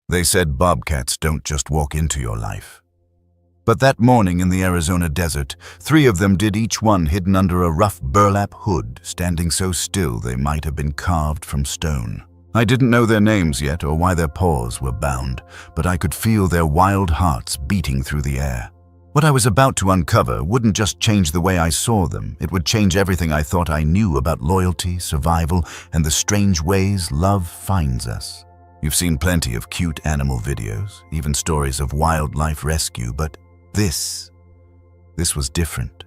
They said bobcats don't just walk into your life. But that morning in the Arizona desert, 3 of them did, each one hidden under a rough burlap hood, standing so still they might have been carved from stone. I didn't know their names yet or why their paws were bound, but I could feel their wild hearts beating through the air. What I was about to uncover wouldn't just change the way I saw them, it would change everything I thought I knew about loyalty, survival, and the strange ways love finds us. You've seen plenty of cute animal videos, even stories of wildlife rescue, but this was different.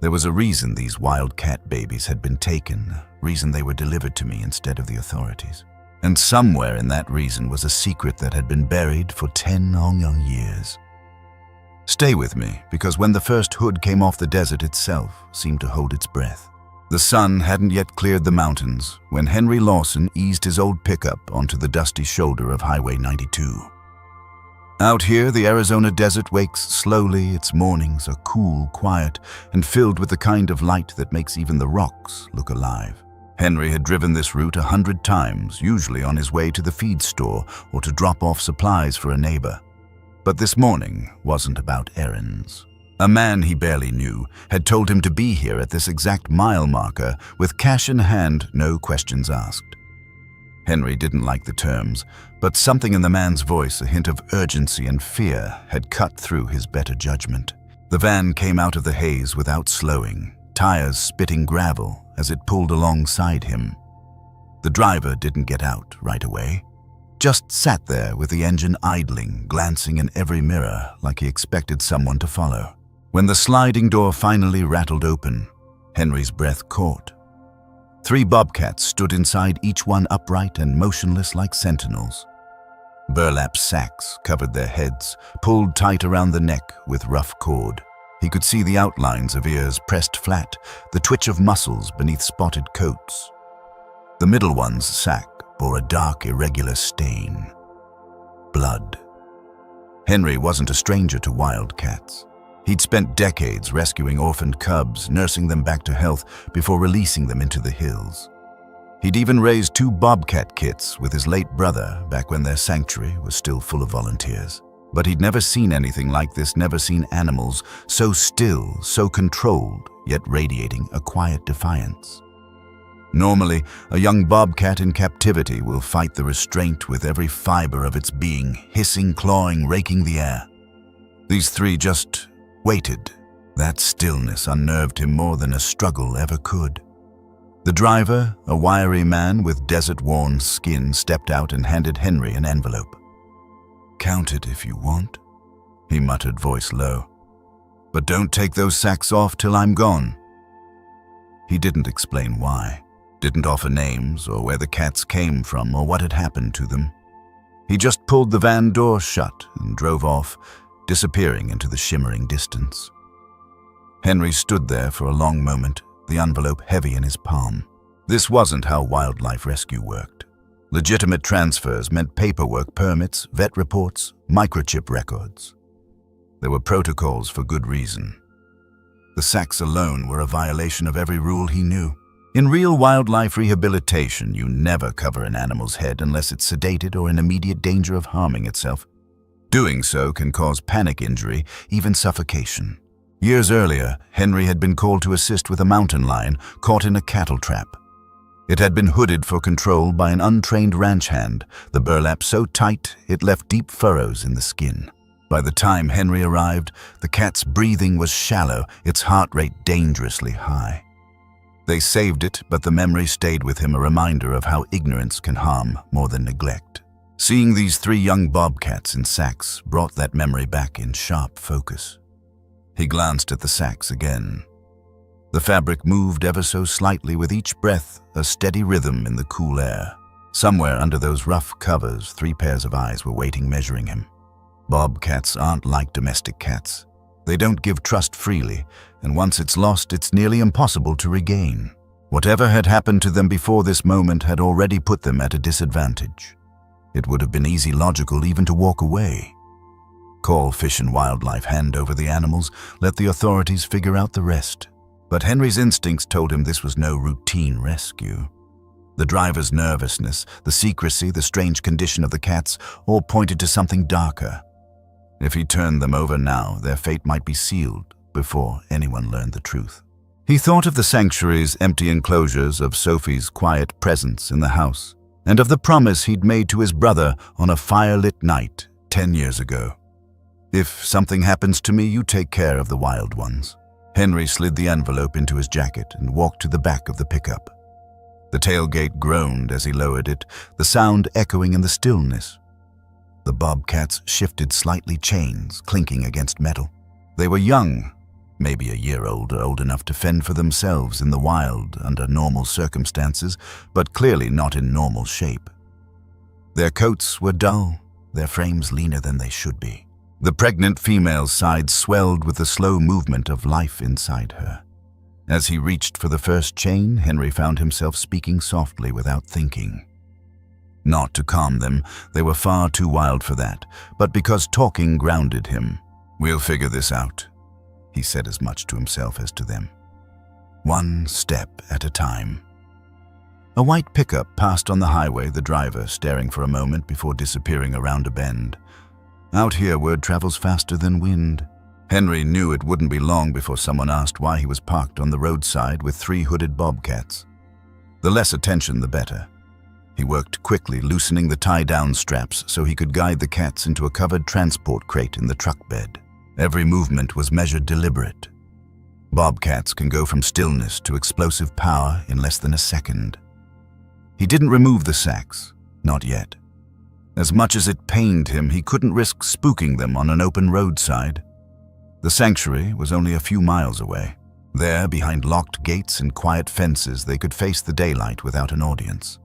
There was a reason these wild cat babies had been taken, a reason they were delivered to me instead of the authorities. And somewhere in that reason was a secret that had been buried for 10 long years. Stay with me, because when the first hood came off, the desert itself seemed to hold its breath. The sun hadn't yet cleared the mountains when Henry Lawson eased his old pickup onto the dusty shoulder of Highway 92. Out here, the Arizona desert wakes slowly. Its mornings are cool, quiet, and filled with the kind of light that makes even the rocks look alive. Henry had driven this route 100 times, usually on his way to the feed store or to drop off supplies for a neighbor. But this morning wasn't about errands. A man he barely knew had told him to be here at this exact mile marker with cash in hand, no questions asked. Henry didn't like the terms, but something in the man's voice, a hint of urgency and fear, had cut through his better judgment. The van came out of the haze without slowing, tires spitting gravel as it pulled alongside him. The driver didn't get out right away, just sat there with the engine idling, glancing in every mirror like he expected someone to follow. When the sliding door finally rattled open, Henry's breath caught. 3 bobcats stood inside, each one upright and motionless like sentinels. Burlap sacks covered their heads, pulled tight around the neck with rough cord. He could see the outlines of ears pressed flat, the twitch of muscles beneath spotted coats. The middle one's sack bore a dark, irregular stain. Blood. Henry wasn't a stranger to wildcats. He'd spent decades rescuing orphaned cubs, nursing them back to health before releasing them into the hills. He'd even raised 2 bobcat kits with his late brother back when their sanctuary was still full of volunteers. But he'd never seen anything like this, never seen animals so still, so controlled, yet radiating a quiet defiance. Normally, a young bobcat in captivity will fight the restraint with every fiber of its being, hissing, clawing, raking the air. These 3 just waited. That stillness unnerved him more than a struggle ever could. The driver, a wiry man with desert-worn skin, stepped out and handed Henry an envelope. "Count it if you want," he muttered, voice low. "But don't take those sacks off till I'm gone." He didn't explain why, didn't offer names or where the cats came from or what had happened to them. He just pulled the van door shut and drove off, disappearing into the shimmering distance. Henry stood there for a long moment, the envelope heavy in his palm. This wasn't how wildlife rescue worked. Legitimate transfers meant paperwork, permits, vet reports, microchip records. There were protocols for good reason. The sacks alone were a violation of every rule he knew. In real wildlife rehabilitation, you never cover an animal's head unless it's sedated or in immediate danger of harming itself. Doing so can cause panic injury, even suffocation. Years earlier, Henry had been called to assist with a mountain lion caught in a cattle trap. It had been hooded for control by an untrained ranch hand, the burlap so tight it left deep furrows in the skin. By the time Henry arrived, the cat's breathing was shallow, its heart rate dangerously high. They saved it, but the memory stayed with him, a reminder of how ignorance can harm more than neglect. Seeing these 3 young bobcats in sacks brought that memory back in sharp focus. He glanced at the sacks again. The fabric moved ever so slightly with each breath, a steady rhythm in the cool air. Somewhere under those rough covers, 3 pairs of eyes were waiting, measuring him. Bobcats aren't like domestic cats. They don't give trust freely, and once it's lost, it's nearly impossible to regain. Whatever had happened to them before this moment had already put them at a disadvantage. It would have been easy, logical even to walk away. Call Fish and Wildlife, hand over the animals, let the authorities figure out the rest. But Henry's instincts told him this was no routine rescue. The driver's nervousness, the secrecy, the strange condition of the cats all pointed to something darker. If he turned them over now, their fate might be sealed before anyone learned the truth. He thought of the sanctuary's empty enclosures, of Sophie's quiet presence in the house, and of the promise he'd made to his brother on a firelit night 10 years ago. "If something happens to me, you take care of the wild ones." Henry slid the envelope into his jacket and walked to the back of the pickup. The tailgate groaned as he lowered it, the sound echoing in the stillness. The Bobcats shifted slightly, chains clinking against metal. They were young, maybe a year old enough to fend for themselves in the wild under normal circumstances, but clearly not in normal shape. Their coats were dull, their frames leaner than they should be. The pregnant female's sides swelled with the slow movement of life inside her. As he reached for the first chain, Henry found himself speaking softly without thinking. Not to calm them, they were far too wild for that, but because talking grounded him. "We'll figure this out," he said as much to himself as to them. One step at a time. A white pickup passed on the highway, the driver staring for a moment before disappearing around a bend. Out here, word travels faster than wind. Henry knew it wouldn't be long before someone asked why he was parked on the roadside with 3 hooded Bobcats. The less attention, the better. He worked quickly, loosening the tie-down straps so he could guide the cats into a covered transport crate in the truck bed. Every movement was measured, deliberate. Bobcats can go from stillness to explosive power in less than a second. He didn't remove the sacks, not yet. As much as it pained him, he couldn't risk spooking them on an open roadside. The sanctuary was only a few miles away. There, behind locked gates and quiet fences, they could face the daylight without an audience.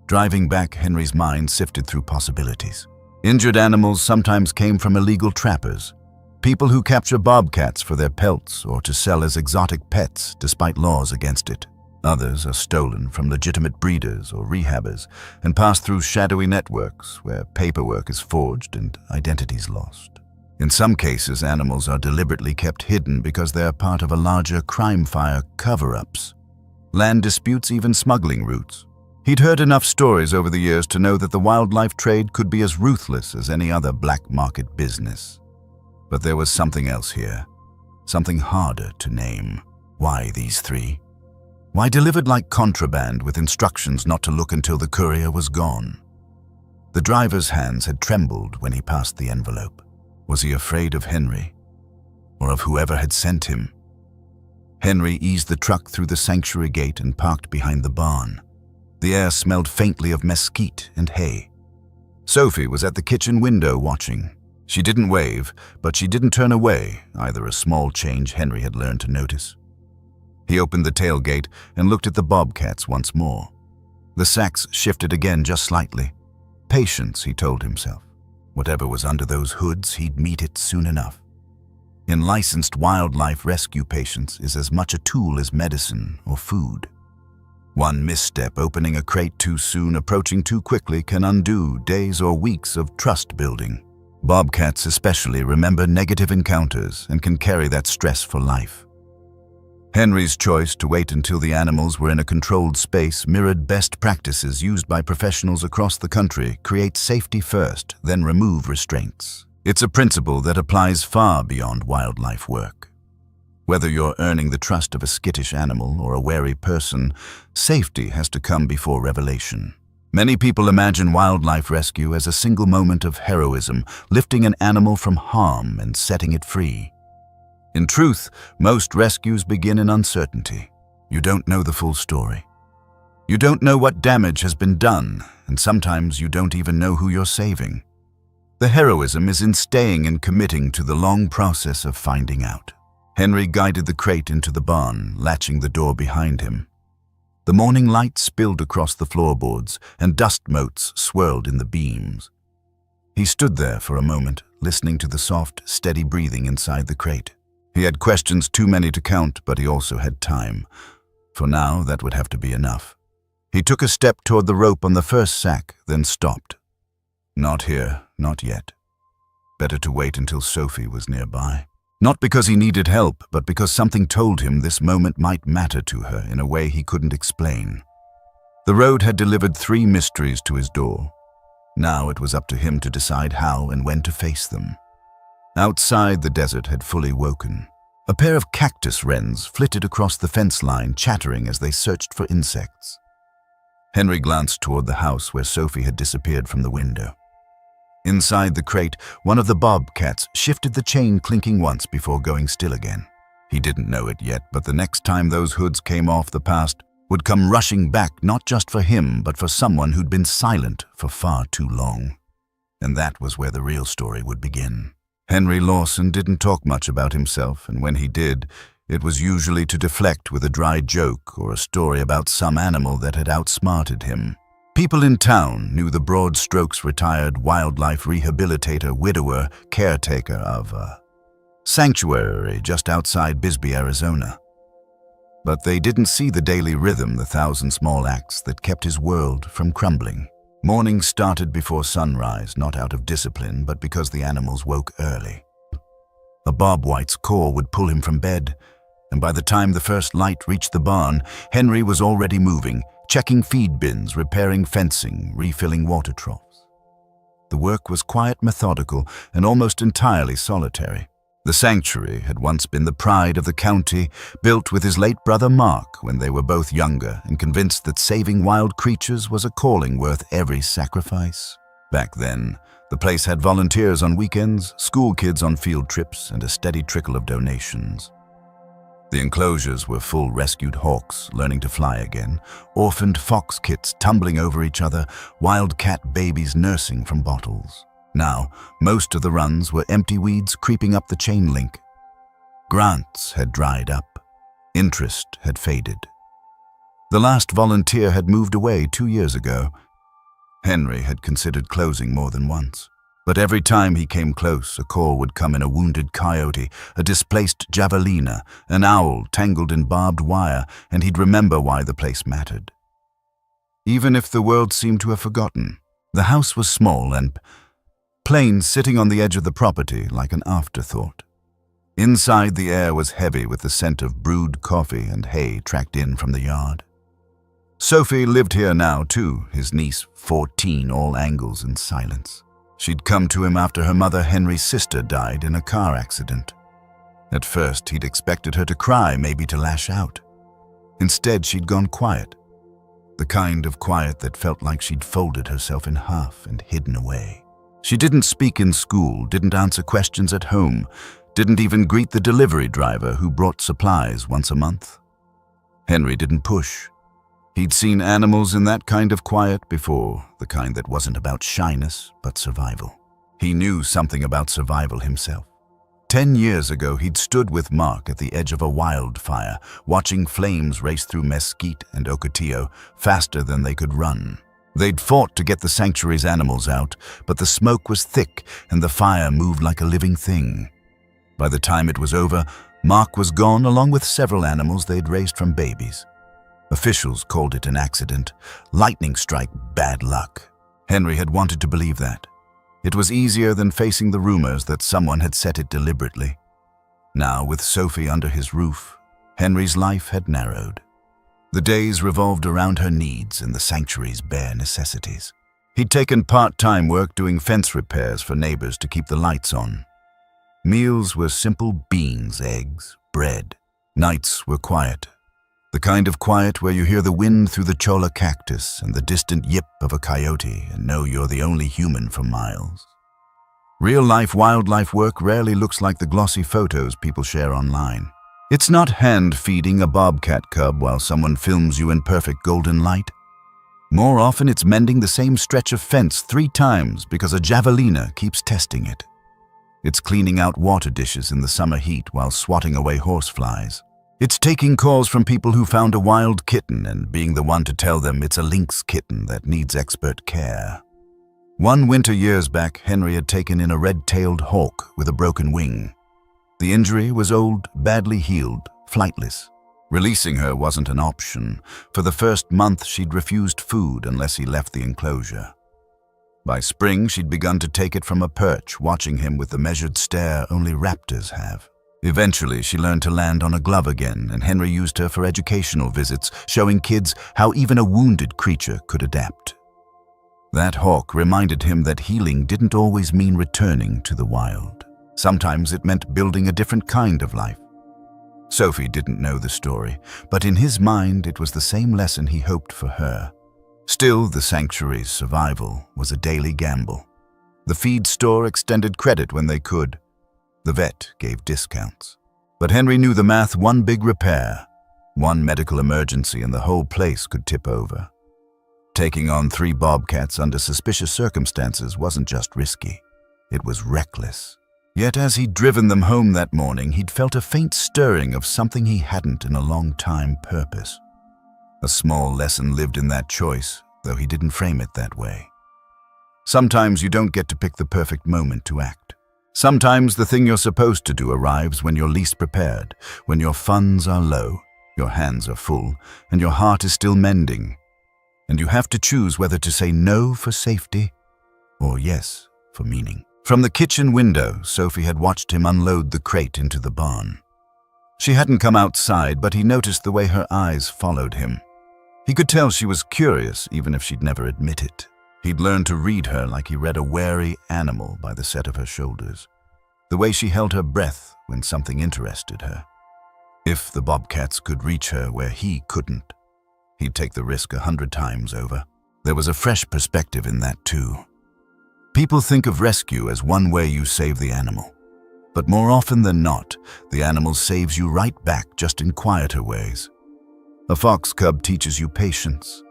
Driving back, Henry's mind sifted through possibilities. Injured animals sometimes came from illegal trappers, people who capture bobcats for their pelts or to sell as exotic pets despite laws against it. Others are stolen from legitimate breeders or rehabbers and pass through shadowy networks where paperwork is forged and identities lost. In some cases, animals are deliberately kept hidden because they are part of a larger crime-fire cover-ups. Land disputes, even smuggling routes. He'd heard enough stories over the years to know that the wildlife trade could be as ruthless as any other black market business. But there was something else here, something harder to name. Why these 3? Why delivered like contraband with instructions not to look until the courier was gone? The driver's hands had trembled when he passed the envelope. Was he afraid of Henry, or of whoever had sent him? Henry eased the truck through the sanctuary gate and parked behind the barn. The air smelled faintly of mesquite and hay. Sophie was at the kitchen window watching. She didn't wave, but she didn't turn away, either a small change Henry had learned to notice. He opened the tailgate and looked at the Bobcats once more. The sacks shifted again just slightly. Patience, he told himself. Whatever was under those hoods, he'd meet it soon enough. In licensed wildlife rescue, patience is as much a tool as medicine or food. One misstep, opening a crate too soon, approaching too quickly, can undo days or weeks of trust building. Bobcats especially remember negative encounters and can carry that stress for life. Henry's choice to wait until the animals were in a controlled space mirrored best practices used by professionals across the country: create safety first, then remove restraints. It's a principle that applies far beyond wildlife work. Whether you're earning the trust of a skittish animal or a wary person, safety has to come before revelation. Many people imagine wildlife rescue as a single moment of heroism, lifting an animal from harm and setting it free. In truth, most rescues begin in uncertainty. You don't know the full story. You don't know what damage has been done, and sometimes you don't even know who you're saving. The heroism is in staying and committing to the long process of finding out. Henry guided the crate into the barn, latching the door behind him. The morning light spilled across the floorboards, and dust motes swirled in the beams. He stood there for a moment, listening to the soft, steady breathing inside the crate. He had questions too many to count, but he also had time. For now, that would have to be enough. He took a step toward the rope on the first sack, then stopped. Not here, not yet. Better to wait until Sophie was nearby. Not because he needed help, but because something told him this moment might matter to her in a way he couldn't explain. The road had delivered 3 mysteries to his door. Now it was up to him to decide how and when to face them. Outside, the desert had fully woken. A pair of cactus wrens flitted across the fence line, chattering as they searched for insects. Henry glanced toward the house where Sophie had disappeared from the window. Inside the crate, one of the Bobcats shifted the chain, clinking once before going still again. He didn't know it yet, but the next time those hoods came off, the past would come rushing back, not just for him, but for someone who'd been silent for far too long. And that was where the real story would begin. Henry Lawson didn't talk much about himself, and when he did, it was usually to deflect with a dry joke or a story about some animal that had outsmarted him. People in town knew the broad-strokes retired wildlife rehabilitator, widower, caretaker of a sanctuary just outside Bisbee, Arizona. But they didn't see the daily rhythm, the 1,000 small acts that kept his world from crumbling. Morning started before sunrise, not out of discipline, but because the animals woke early. A bobwhite's call would pull him from bed, and by the time the first light reached the barn, Henry was already moving, checking feed bins, repairing fencing, refilling water troughs. The work was quiet, methodical, and almost entirely solitary. The sanctuary had once been the pride of the county, built with his late brother Mark when they were both younger and convinced that saving wild creatures was a calling worth every sacrifice. Back then, the place had volunteers on weekends, school kids on field trips, and a steady trickle of donations. The enclosures were full rescued hawks learning to fly again, orphaned fox kits tumbling over each other, wildcat babies nursing from bottles. Now, most of the runs were empty weeds creeping up the chain link. Grants had dried up. Interest had faded. The last volunteer had moved away 2 years ago. Henry had considered closing more than once. But every time he came close, a call would come in: a wounded coyote, a displaced javelina, an owl tangled in barbed wire, and he'd remember why the place mattered. Even if the world seemed to have forgotten, the house was small and plain, sitting on the edge of the property like an afterthought. Inside, the air was heavy with the scent of brewed coffee and hay tracked in from the yard. Sophie lived here now, too, his niece, 14, all angles and silence. She'd come to him after her mother, Henry's sister, died in a car accident. At first, he'd expected her to cry, maybe to lash out. Instead, she'd gone quiet. The kind of quiet that felt like she'd folded herself in half and hidden away. She didn't speak in school, didn't answer questions at home, didn't even greet the delivery driver who brought supplies once a month. Henry didn't push. He'd seen animals in that kind of quiet before, the kind that wasn't about shyness, but survival. He knew something about survival himself. 10 years ago, he'd stood with Mark at the edge of a wildfire, watching flames race through Mesquite and Ocotillo faster than they could run. They'd fought to get the sanctuary's animals out, but the smoke was thick and the fire moved like a living thing. By the time it was over, Mark was gone along with several animals they'd raised from babies. Officials called it an accident, lightning strike, bad luck. Henry had wanted to believe that. It was easier than facing the rumors that someone had set it deliberately. Now, with Sophie under his roof, Henry's life had narrowed. The days revolved around her needs and the sanctuary's bare necessities. He'd taken part-time work doing fence repairs for neighbors to keep the lights on. Meals were simple: beans, eggs, bread. Nights were quiet. The kind of quiet where you hear the wind through the cholla cactus and the distant yip of a coyote and know you're the only human for miles. Real-life wildlife work rarely looks like the glossy photos people share online. It's not hand-feeding a bobcat cub while someone films you in perfect golden light. More often, it's mending the same stretch of fence 3 times because a javelina keeps testing it. It's cleaning out water dishes in the summer heat while swatting away horseflies. It's taking calls from people who found a wild kitten and being the one to tell them it's a lynx kitten that needs expert care. One winter years back, Henry had taken in a red-tailed hawk with a broken wing. The injury was old, badly healed, flightless. Releasing her wasn't an option. For the first month, she'd refused food unless he left the enclosure. By spring, she'd begun to take it from a perch, watching him with the measured stare only raptors have. Eventually, she learned to land on a glove again, and Henry used her for educational visits, showing kids how even a wounded creature could adapt. That hawk reminded him that healing didn't always mean returning to the wild. Sometimes it meant building a different kind of life. Sophie didn't know the story, but in his mind it was the same lesson he hoped for her. Still, the sanctuary's survival was a daily gamble. The feed store extended credit when they could. The vet gave discounts. But Henry knew the math: one big repair, one medical emergency, and the whole place could tip over. Taking on 3 bobcats under suspicious circumstances wasn't just risky, it was reckless. Yet as he'd driven them home that morning, he'd felt a faint stirring of something he hadn't in a long time: purpose. A small lesson lived in that choice, though he didn't frame it that way. Sometimes you don't get to pick the perfect moment to act. Sometimes the thing you're supposed to do arrives when you're least prepared, when your funds are low, your hands are full, and your heart is still mending. And you have to choose whether to say no for safety or yes for meaning. From the kitchen window, Sophie had watched him unload the crate into the barn. She hadn't come outside, but he noticed the way her eyes followed him. He could tell she was curious, even if she'd never admit it. He'd learned to read her like he read a wary animal by the set of her shoulders, the way she held her breath when something interested her. If the bobcats could reach her where he couldn't, he'd take the risk 100 times over. There was a fresh perspective in that too. People think of rescue as one way you save the animal. But more often than not, the animal saves you right back, just in quieter ways. A fox cub teaches you patience.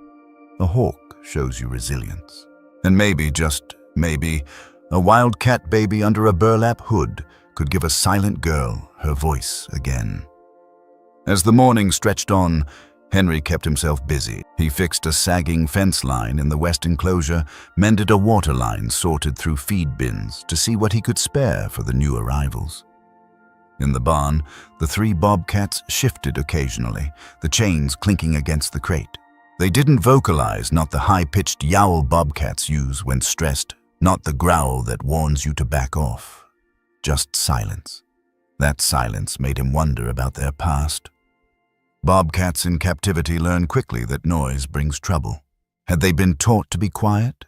A hawk shows you resilience. And maybe, just maybe, a wildcat baby under a burlap hood could give a silent girl her voice again. As the morning stretched on, Henry kept himself busy. He fixed a sagging fence line in the west enclosure, mended a water line, sorted through feed bins to see what he could spare for the new arrivals. In the barn, the 3 bobcats shifted occasionally, the chains clinking against the crate. They didn't vocalize, not the high-pitched yowl bobcats use when stressed, not the growl that warns you to back off. Just silence. That silence made him wonder about their past. Bobcats in captivity learn quickly that noise brings trouble. Had they been taught to be quiet?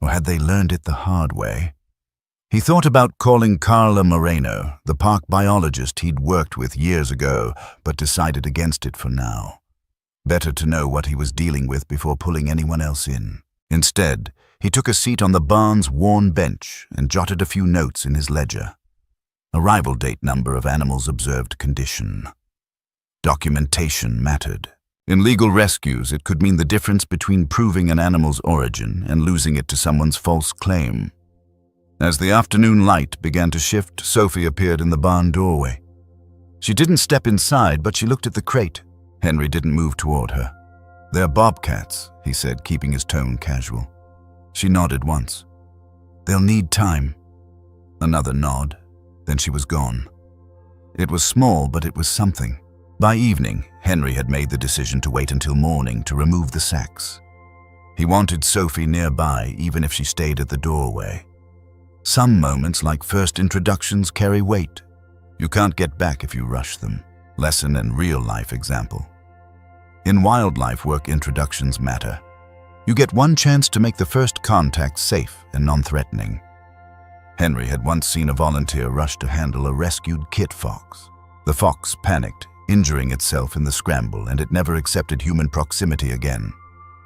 Or had they learned it the hard way? He thought about calling Carla Moreno, the park biologist he'd worked with years ago, but decided against it for now. Better to know what he was dealing with before pulling anyone else in. Instead, he took a seat on the barn's worn bench and jotted a few notes in his ledger. Arrival date, number of animals observed, condition. Documentation mattered. In legal rescues, it could mean the difference between proving an animal's origin and losing it to someone's false claim. As the afternoon light began to shift, Sophie appeared in the barn doorway. She didn't step inside, but she looked at the crate. Henry didn't move toward her. "They're bobcats," he said, keeping his tone casual. She nodded once. "They'll need time." Another nod. Then she was gone. It was small, but it was something. By evening, Henry had made the decision to wait until morning to remove the sacks. He wanted Sophie nearby, even if she stayed at the doorway. Some moments, like first introductions, carry weight. You can't get back if you rush them. Lesson and real-life example. In wildlife work, introductions matter. You get one chance to make the first contact safe and non-threatening. Henry had once seen a volunteer rush to handle a rescued kit fox. The fox panicked, injuring itself in the scramble, and it never accepted human proximity again.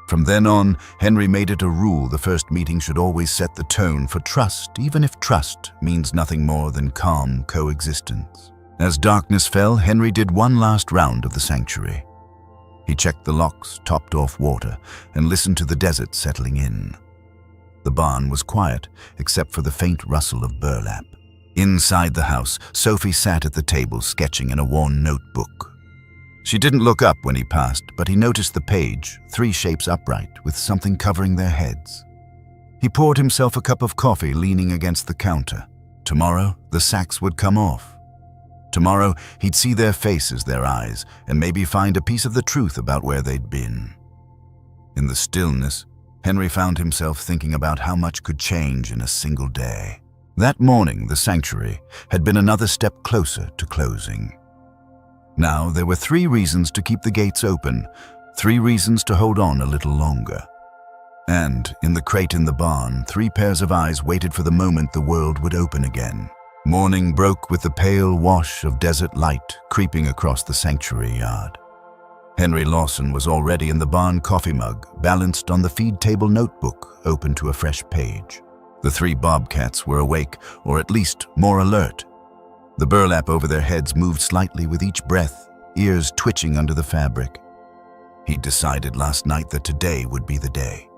From then on, Henry made it a rule the first meeting should always set the tone for trust, even if trust means nothing more than calm coexistence. As darkness fell, Henry did one last round of the sanctuary. He checked the locks, topped off water, and listened to the desert settling in. The barn was quiet, except for the faint rustle of burlap. Inside the house, Sophie sat at the table sketching in a worn notebook. She didn't look up when he passed, but he noticed the page, 3 shapes upright, with something covering their heads. He poured himself a cup of coffee, leaning against the counter. Tomorrow, the sacks would come off. Tomorrow, he'd see their faces, their eyes, and maybe find a piece of the truth about where they'd been. In the stillness, Henry found himself thinking about how much could change in a single day. That morning, the sanctuary had been another step closer to closing. Now, there were 3 reasons to keep the gates open, 3 reasons to hold on a little longer. And, in the crate in the barn, 3 pairs of eyes waited for the moment the world would open again. Morning broke with the pale wash of desert light creeping across the sanctuary yard. Henry Lawson was already in the barn coffee mug, balanced on the feed table notebook, open to a fresh page. The 3 Bobcats were awake, or at least more alert. The burlap over their heads moved slightly with each breath, ears twitching under the fabric. He'd decided last night that today would be the day.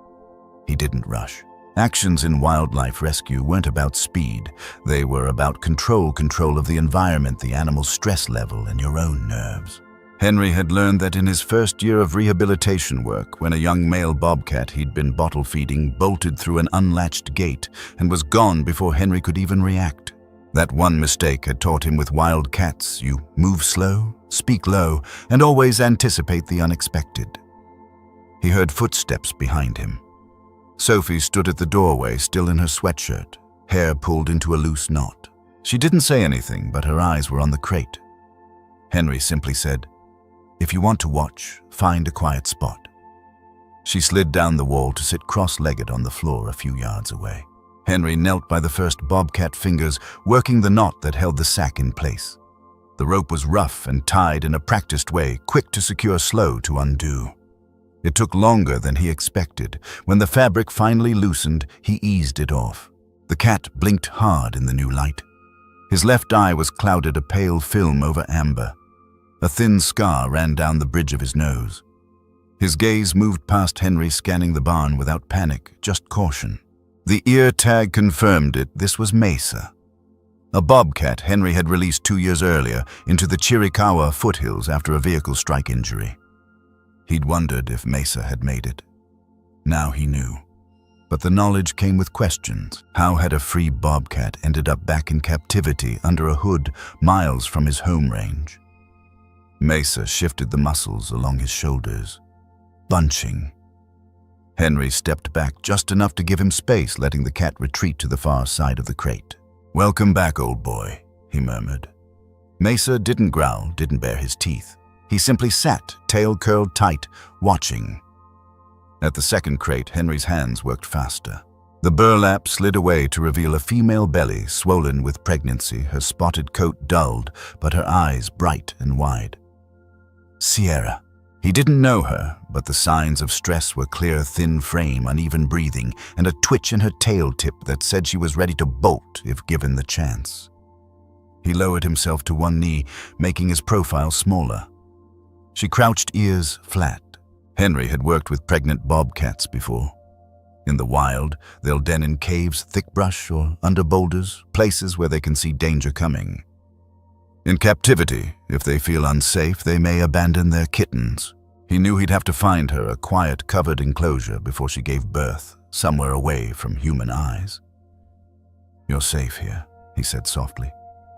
He didn't rush. Actions in wildlife rescue weren't about speed. They were about control of the environment, the animal's stress level, and your own nerves. Henry had learned that in his first year of rehabilitation work, when a young male bobcat he'd been bottle feeding bolted through an unlatched gate and was gone before Henry could even react. That one mistake had taught him with wild cats, you move slow, speak low, and always anticipate the unexpected. He heard footsteps behind him. Sophie stood at the doorway, still in her sweatshirt, hair pulled into a loose knot. She didn't say anything, but her eyes were on the crate. Henry simply said, "If you want to watch, find a quiet spot." She slid down the wall to sit cross-legged on the floor a few yards away. Henry knelt by the first bobcat fingers, working the knot that held the sack in place. The rope was rough and tied in a practiced way, quick to secure, slow to undo. It took longer than he expected. When the fabric finally loosened, he eased it off. The cat blinked hard in the new light. His left eye was clouded, a pale film over amber. A thin scar ran down the bridge of his nose. His gaze moved past Henry, scanning the barn without panic, just caution. The ear tag confirmed it. This was Mesa, a bobcat Henry had released 2 years earlier into the Chiricahua foothills after a vehicle strike injury. He'd wondered if Mesa had made it. Now he knew. But the knowledge came with questions. How had a free bobcat ended up back in captivity under a hood miles from his home range? Mesa shifted the muscles along his shoulders, bunching. Henry stepped back just enough to give him space, letting the cat retreat to the far side of the crate. "Welcome back, old boy," he murmured. Mesa didn't growl, didn't bare his teeth. He simply sat, tail curled tight, watching. At the second crate, Henry's hands worked faster. The burlap slid away to reveal a female belly, swollen with pregnancy, her spotted coat dulled, but her eyes bright and wide. Sierra. He didn't know her, but the signs of stress were clear: thin frame, uneven breathing, and a twitch in her tail tip that said she was ready to bolt if given the chance. He lowered himself to one knee, making his profile smaller. She crouched, ears flat. Henry had worked with pregnant bobcats before. In the wild, they'll den in caves, thick brush, or under boulders, places where they can see danger coming. In captivity, if they feel unsafe, they may abandon their kittens. He knew he'd have to find her a quiet, covered enclosure before she gave birth, somewhere away from human eyes. "You're safe here," he said softly,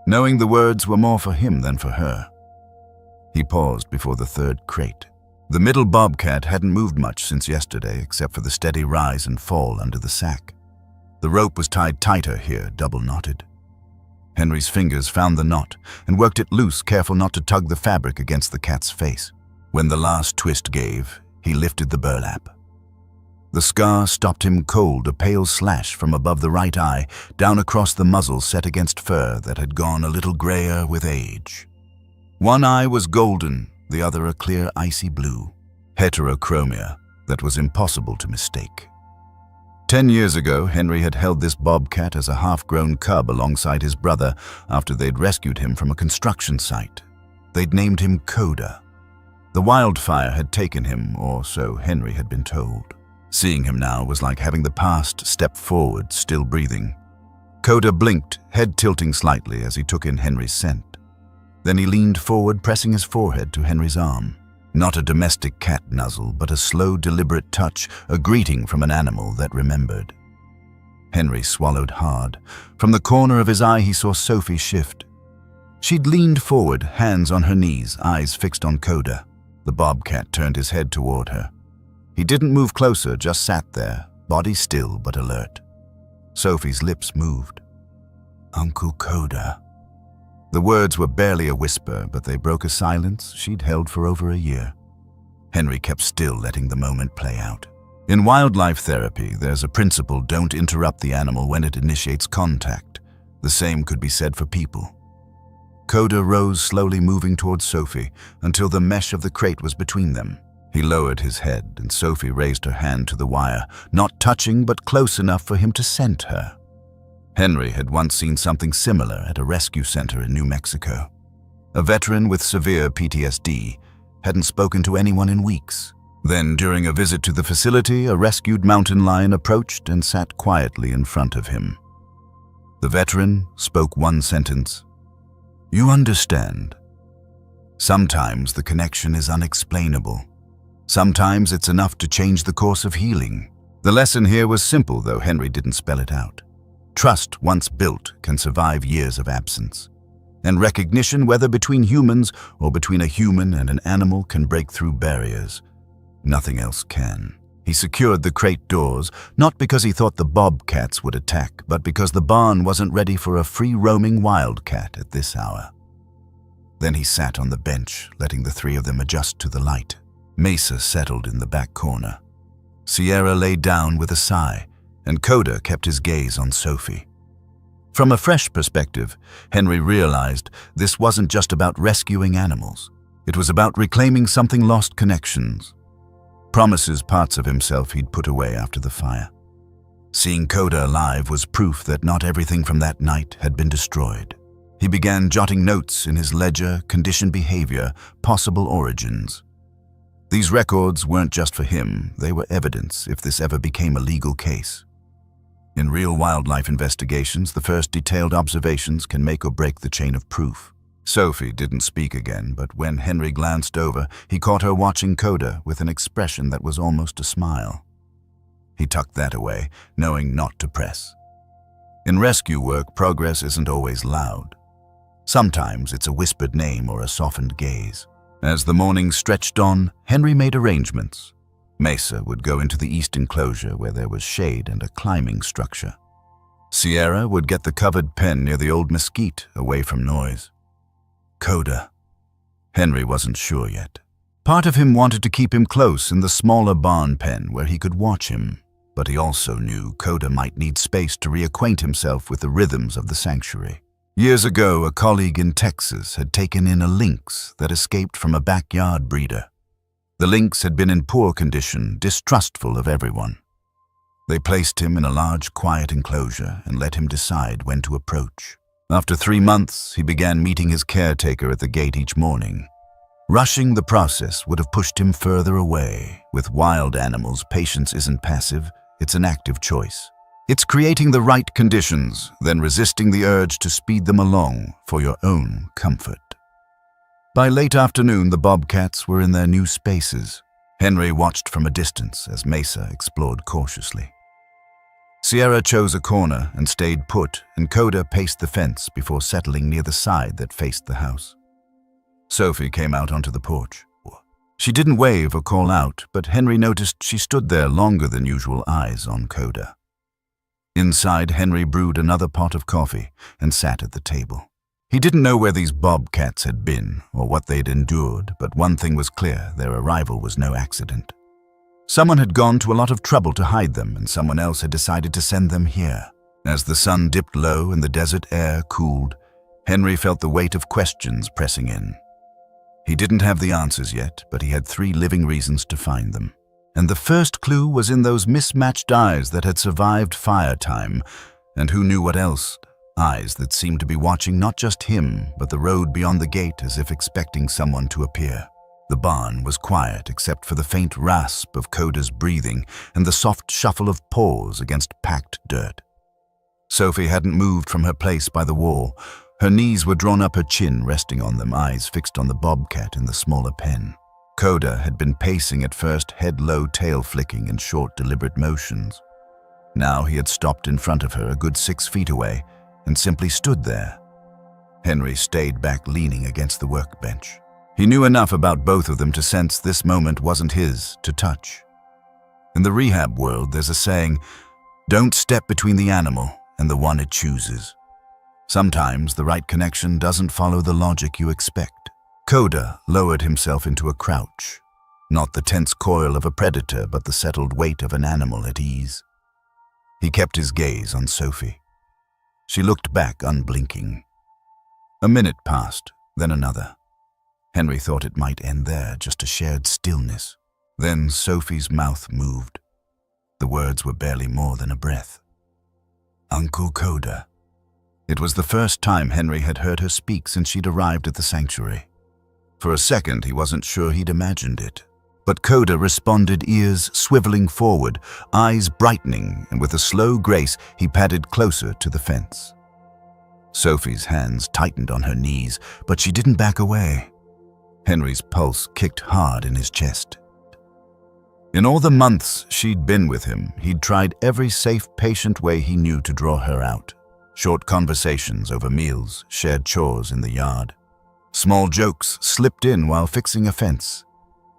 knowing the words were more for him than for her. He paused before the third crate. The middle bobcat hadn't moved much since yesterday, except for the steady rise and fall under the sack. The rope was tied tighter here, double-knotted. Henry's fingers found the knot and worked it loose, careful not to tug the fabric against the cat's face. When the last twist gave, he lifted the burlap. The scar stopped him cold, a pale slash from above the right eye, down across the muzzle set against fur that had gone a little grayer with age. One eye was golden, the other a clear icy blue. Heterochromia that was impossible to mistake. 10 years ago, Henry had held this bobcat as a half-grown cub alongside his brother after they'd rescued him from a construction site. They'd named him Coda. The wildfire had taken him, or so Henry had been told. Seeing him now was like having the past step forward, still breathing. Coda blinked, head tilting slightly as he took in Henry's scent. Then he leaned forward, pressing his forehead to Henry's arm. Not a domestic cat nuzzle, but a slow, deliberate touch, a greeting from an animal that remembered. Henry swallowed hard. From the corner of his eye, he saw Sophie shift. She'd leaned forward, hands on her knees, eyes fixed on Coda. The bobcat turned his head toward her. He didn't move closer, just sat there, body still but alert. Sophie's lips moved. Uncle Coda. The words were barely a whisper, but they broke a silence she'd held for over a year. Henry kept still, letting the moment play out. In wildlife therapy, there's a principle: don't interrupt the animal when it initiates contact. The same could be said for people. Coda rose, slowly moving towards Sophie, until the mesh of the crate was between them. He lowered his head, and Sophie raised her hand to the wire, not touching but close enough for him to scent her. Henry had once seen something similar at a rescue center in New Mexico. A veteran with severe PTSD hadn't spoken to anyone in weeks. Then, during a visit to the facility, a rescued mountain lion approached and sat quietly in front of him. The veteran spoke one sentence: "You understand. Sometimes the connection is unexplainable. Sometimes it's enough to change the course of healing." The lesson here was simple, though Henry didn't spell it out. Trust, once built, can survive years of absence. And recognition, whether between humans or between a human and an animal, can break through barriers. Nothing else can. He secured the crate doors, not because he thought the Bobcats would attack, but because the barn wasn't ready for a free-roaming wildcat at this hour. Then he sat on the bench, letting the three of them adjust to the light. Mesa settled in the back corner. Sierra lay down with a sigh, and Coda kept his gaze on Sophie. From a fresh perspective, Henry realized this wasn't just about rescuing animals. It was about reclaiming something lost: connections. Promises, parts of himself he'd put away after the fire. Seeing Coda alive was proof that not everything from that night had been destroyed. He began jotting notes in his ledger: conditioned behavior, possible origins. These records weren't just for him, they were evidence if this ever became a legal case. In real wildlife investigations, the first detailed observations can make or break the chain of proof. Sophie didn't speak again, but when Henry glanced over, he caught her watching Coda with an expression that was almost a smile. He tucked that away, knowing not to press. In rescue work, progress isn't always loud. Sometimes it's a whispered name or a softened gaze. As the morning stretched on, Henry made arrangements. Mesa would go into the east enclosure where there was shade and a climbing structure. Sierra would get the covered pen near the old mesquite, away from noise. Coda. Henry wasn't sure yet. Part of him wanted to keep him close in the smaller barn pen where he could watch him, but he also knew Coda might need space to reacquaint himself with the rhythms of the sanctuary. Years ago, a colleague in Texas had taken in a lynx that escaped from a backyard breeder. The lynx had been in poor condition, distrustful of everyone. They placed him in a large, quiet enclosure and let him decide when to approach. After 3 months, he began meeting his caretaker at the gate each morning. Rushing the process would have pushed him further away. With wild animals, patience isn't passive, it's an active choice. It's creating the right conditions, then resisting the urge to speed them along for your own comfort. By late afternoon, the Bobcats were in their new spaces. Henry watched from a distance as Mesa explored cautiously. Sierra chose a corner and stayed put, and Coda paced the fence before settling near the side that faced the house. Sophie came out onto the porch. She didn't wave or call out, but Henry noticed she stood there longer than usual, eyes on Coda. Inside, Henry brewed another pot of coffee and sat at the table. He didn't know where these Bobcats had been or what they'd endured, but one thing was clear: their arrival was no accident. Someone had gone to a lot of trouble to hide them, and someone else had decided to send them here. As the sun dipped low and the desert air cooled, Henry felt the weight of questions pressing in. He didn't have the answers yet, but he had 3 living reasons to find them. And the first clue was in those mismatched eyes that had survived fire time, and who knew what else? Eyes that seemed to be watching not just him, but the road beyond the gate, as if expecting someone to appear. The barn was quiet except for the faint rasp of Coda's breathing and the soft shuffle of paws against packed dirt. Sophie hadn't moved from her place by the wall. Her knees were drawn up, her chin resting on them, eyes fixed on the Bobcat in the smaller pen. Coda had been pacing at first, head low, tail flicking in short, deliberate motions. Now he had stopped in front of her, a good 6 feet away, and simply stood there. Henry stayed back, leaning against the workbench. He knew enough about both of them to sense this moment wasn't his to touch. In the rehab world, there's a saying, "Don't step between the animal and the one it chooses." Sometimes the right connection doesn't follow the logic you expect. Coda lowered himself into a crouch, not the tense coil of a predator, but the settled weight of an animal at ease. He kept his gaze on Sophie. She looked back unblinking. A minute passed, then another. Henry thought it might end there, just a shared stillness. Then Sophie's mouth moved. The words were barely more than a breath. Uncle Coda. It was the first time Henry had heard her speak since she'd arrived at the sanctuary. For a second, he wasn't sure he'd imagined it. But Coda responded, ears swiveling forward, eyes brightening, and with a slow grace, he padded closer to the fence. Sophie's hands tightened on her knees, but she didn't back away. Henry's pulse kicked hard in his chest. In all the months she'd been with him, he'd tried every safe, patient way he knew to draw her out. Short conversations over meals, shared chores in the yard. Small jokes slipped in while fixing a fence.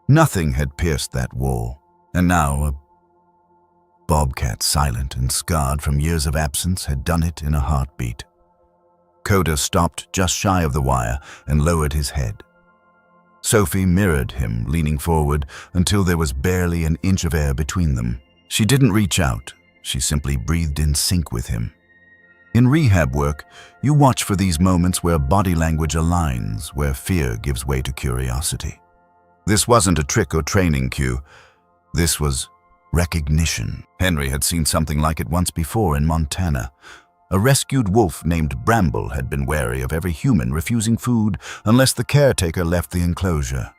Nothing had pierced that wall, and now a bobcat, silent and scarred from years of absence, had done it in a heartbeat. Coda stopped just shy of the wire and lowered his head. Sophie mirrored him, leaning forward until there was barely an inch of air between them. She didn't reach out, she simply breathed in sync with him. In rehab work, you watch for these moments where body language aligns, where fear gives way to curiosity. This wasn't a trick or training cue. This was recognition. Henry had seen something like it once before in Montana. A rescued wolf named Bramble had been wary of every human refusing food unless the caretaker left the enclosure.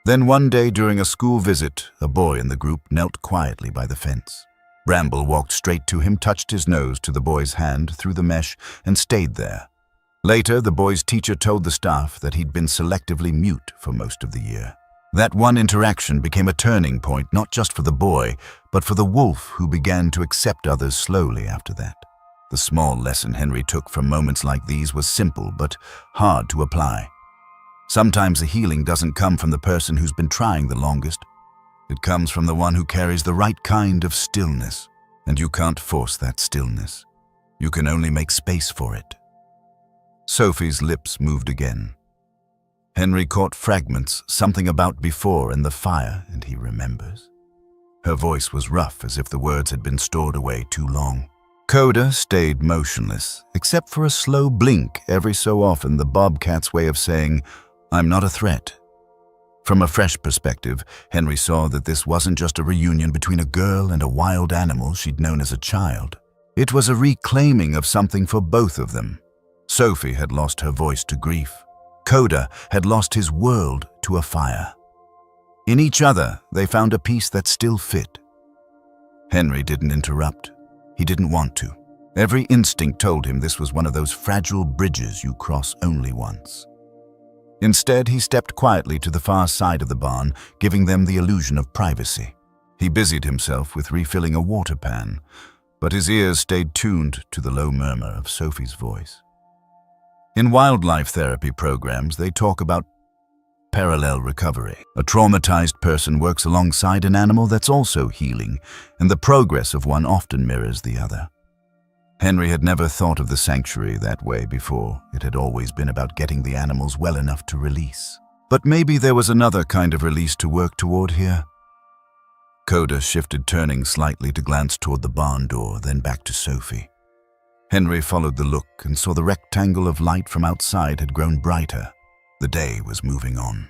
Then one day during a school visit, a boy in the group knelt quietly by the fence. Bramble walked straight to him, touched his nose to the boy's hand through the mesh, and stayed there. Later, the boy's teacher told the staff that he'd been selectively mute for most of the year. That one interaction became a turning point, not just for the boy, but for the wolf, who began to accept others slowly after that. The small lesson Henry took from moments like these was simple but hard to apply. Sometimes the healing doesn't come from the person who's been trying the longest. It comes from the one who carries the right kind of stillness, and you can't force that stillness. You can only make space for it. Sophie's lips moved again. Henry caught fragments, something about before and the fire, and he remembers. Her voice was rough, as if the words had been stored away too long. Coda stayed motionless, except for a slow blink every so often, the Bobcats' way of saying, "I'm not a threat." From a fresh perspective, Henry saw that this wasn't just a reunion between a girl and a wild animal she'd known as a child. It was a reclaiming of something for both of them. Sophie had lost her voice to grief. Coda had lost his world to a fire. In each other, they found a piece that still fit. Henry didn't interrupt. He didn't want to. Every instinct told him this was one of those fragile bridges you cross only once. Instead, he stepped quietly to the far side of the barn, giving them the illusion of privacy. He busied himself with refilling a water pan, but his ears stayed tuned to the low murmur of Sophie's voice. In wildlife therapy programs, they talk about parallel recovery. A traumatized person works alongside an animal that's also healing, and the progress of one often mirrors the other. Henry had never thought of the sanctuary that way before. It had always been about getting the animals well enough to release. But maybe there was another kind of release to work toward here. Coda shifted, turning slightly to glance toward the barn door, then back to Sophie. Henry followed the look and saw the rectangle of light from outside had grown brighter. The day was moving on.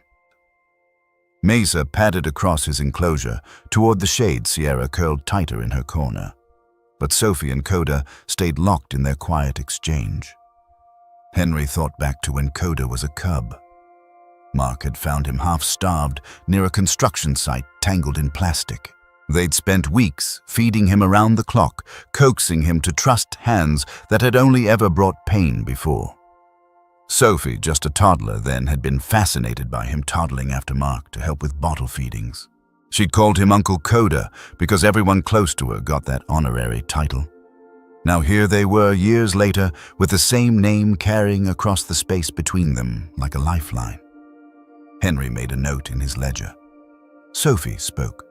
Mesa padded across his enclosure toward the shade. Sierra curled tighter in her corner. But Sophie and Coda stayed locked in their quiet exchange. Henry thought back to when Coda was a cub. Mark had found him half-starved near a construction site tangled in plastic. They'd spent weeks feeding him around the clock, coaxing him to trust hands that had only ever brought pain before. Sophie, just a toddler then, had been fascinated by him toddling after Mark to help with bottle feedings. She'd called him Uncle Coda because everyone close to her got that honorary title. Now here they were years later with the same name carrying across the space between them like a lifeline. Henry made a note in his ledger. Sophie spoke.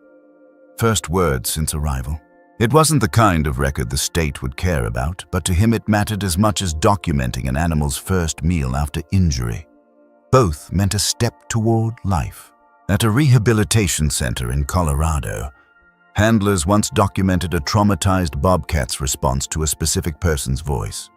First word since arrival. It wasn't the kind of record the state would care about, but to him it mattered as much as documenting an animal's first meal after injury. Both meant a step toward life. At a rehabilitation center in Colorado, handlers once documented a traumatized bobcat's response to a specific person's voice.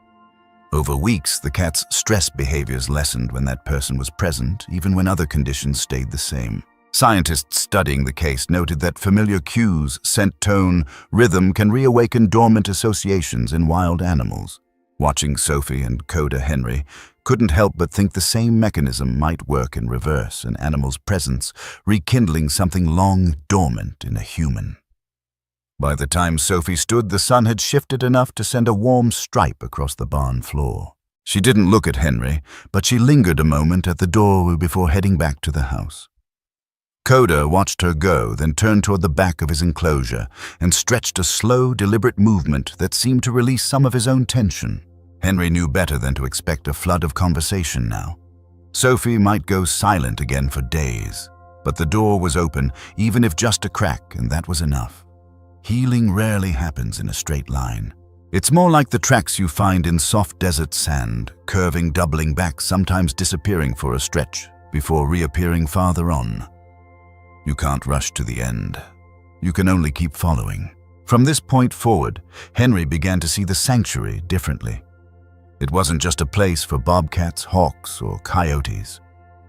Over weeks, the cat's stress behaviors lessened when that person was present, even when other conditions stayed the same. Scientists studying the case noted that familiar cues, scent, tone, rhythm can reawaken dormant associations in wild animals. Watching Sophie and Coda Henry couldn't help but think the same mechanism might work in reverse, an animal's presence rekindling something long dormant in a human. By the time Sophie stood, the sun had shifted enough to send a warm stripe across the barn floor. She didn't look at Henry, but she lingered a moment at the door before heading back to the house. Coda watched her go, then turned toward the back of his enclosure and stretched a slow, deliberate movement that seemed to release some of his own tension. Henry knew better than to expect a flood of conversation now. Sophie might go silent again for days, but the door was open, even if just a crack, and that was enough. Healing rarely happens in a straight line. It's more like the tracks you find in soft desert sand, curving, doubling back, sometimes disappearing for a stretch before reappearing farther on. You can't rush to the end. You can only keep following. From this point forward, Henry began to see the sanctuary differently. It wasn't just a place for bobcats, hawks, or coyotes.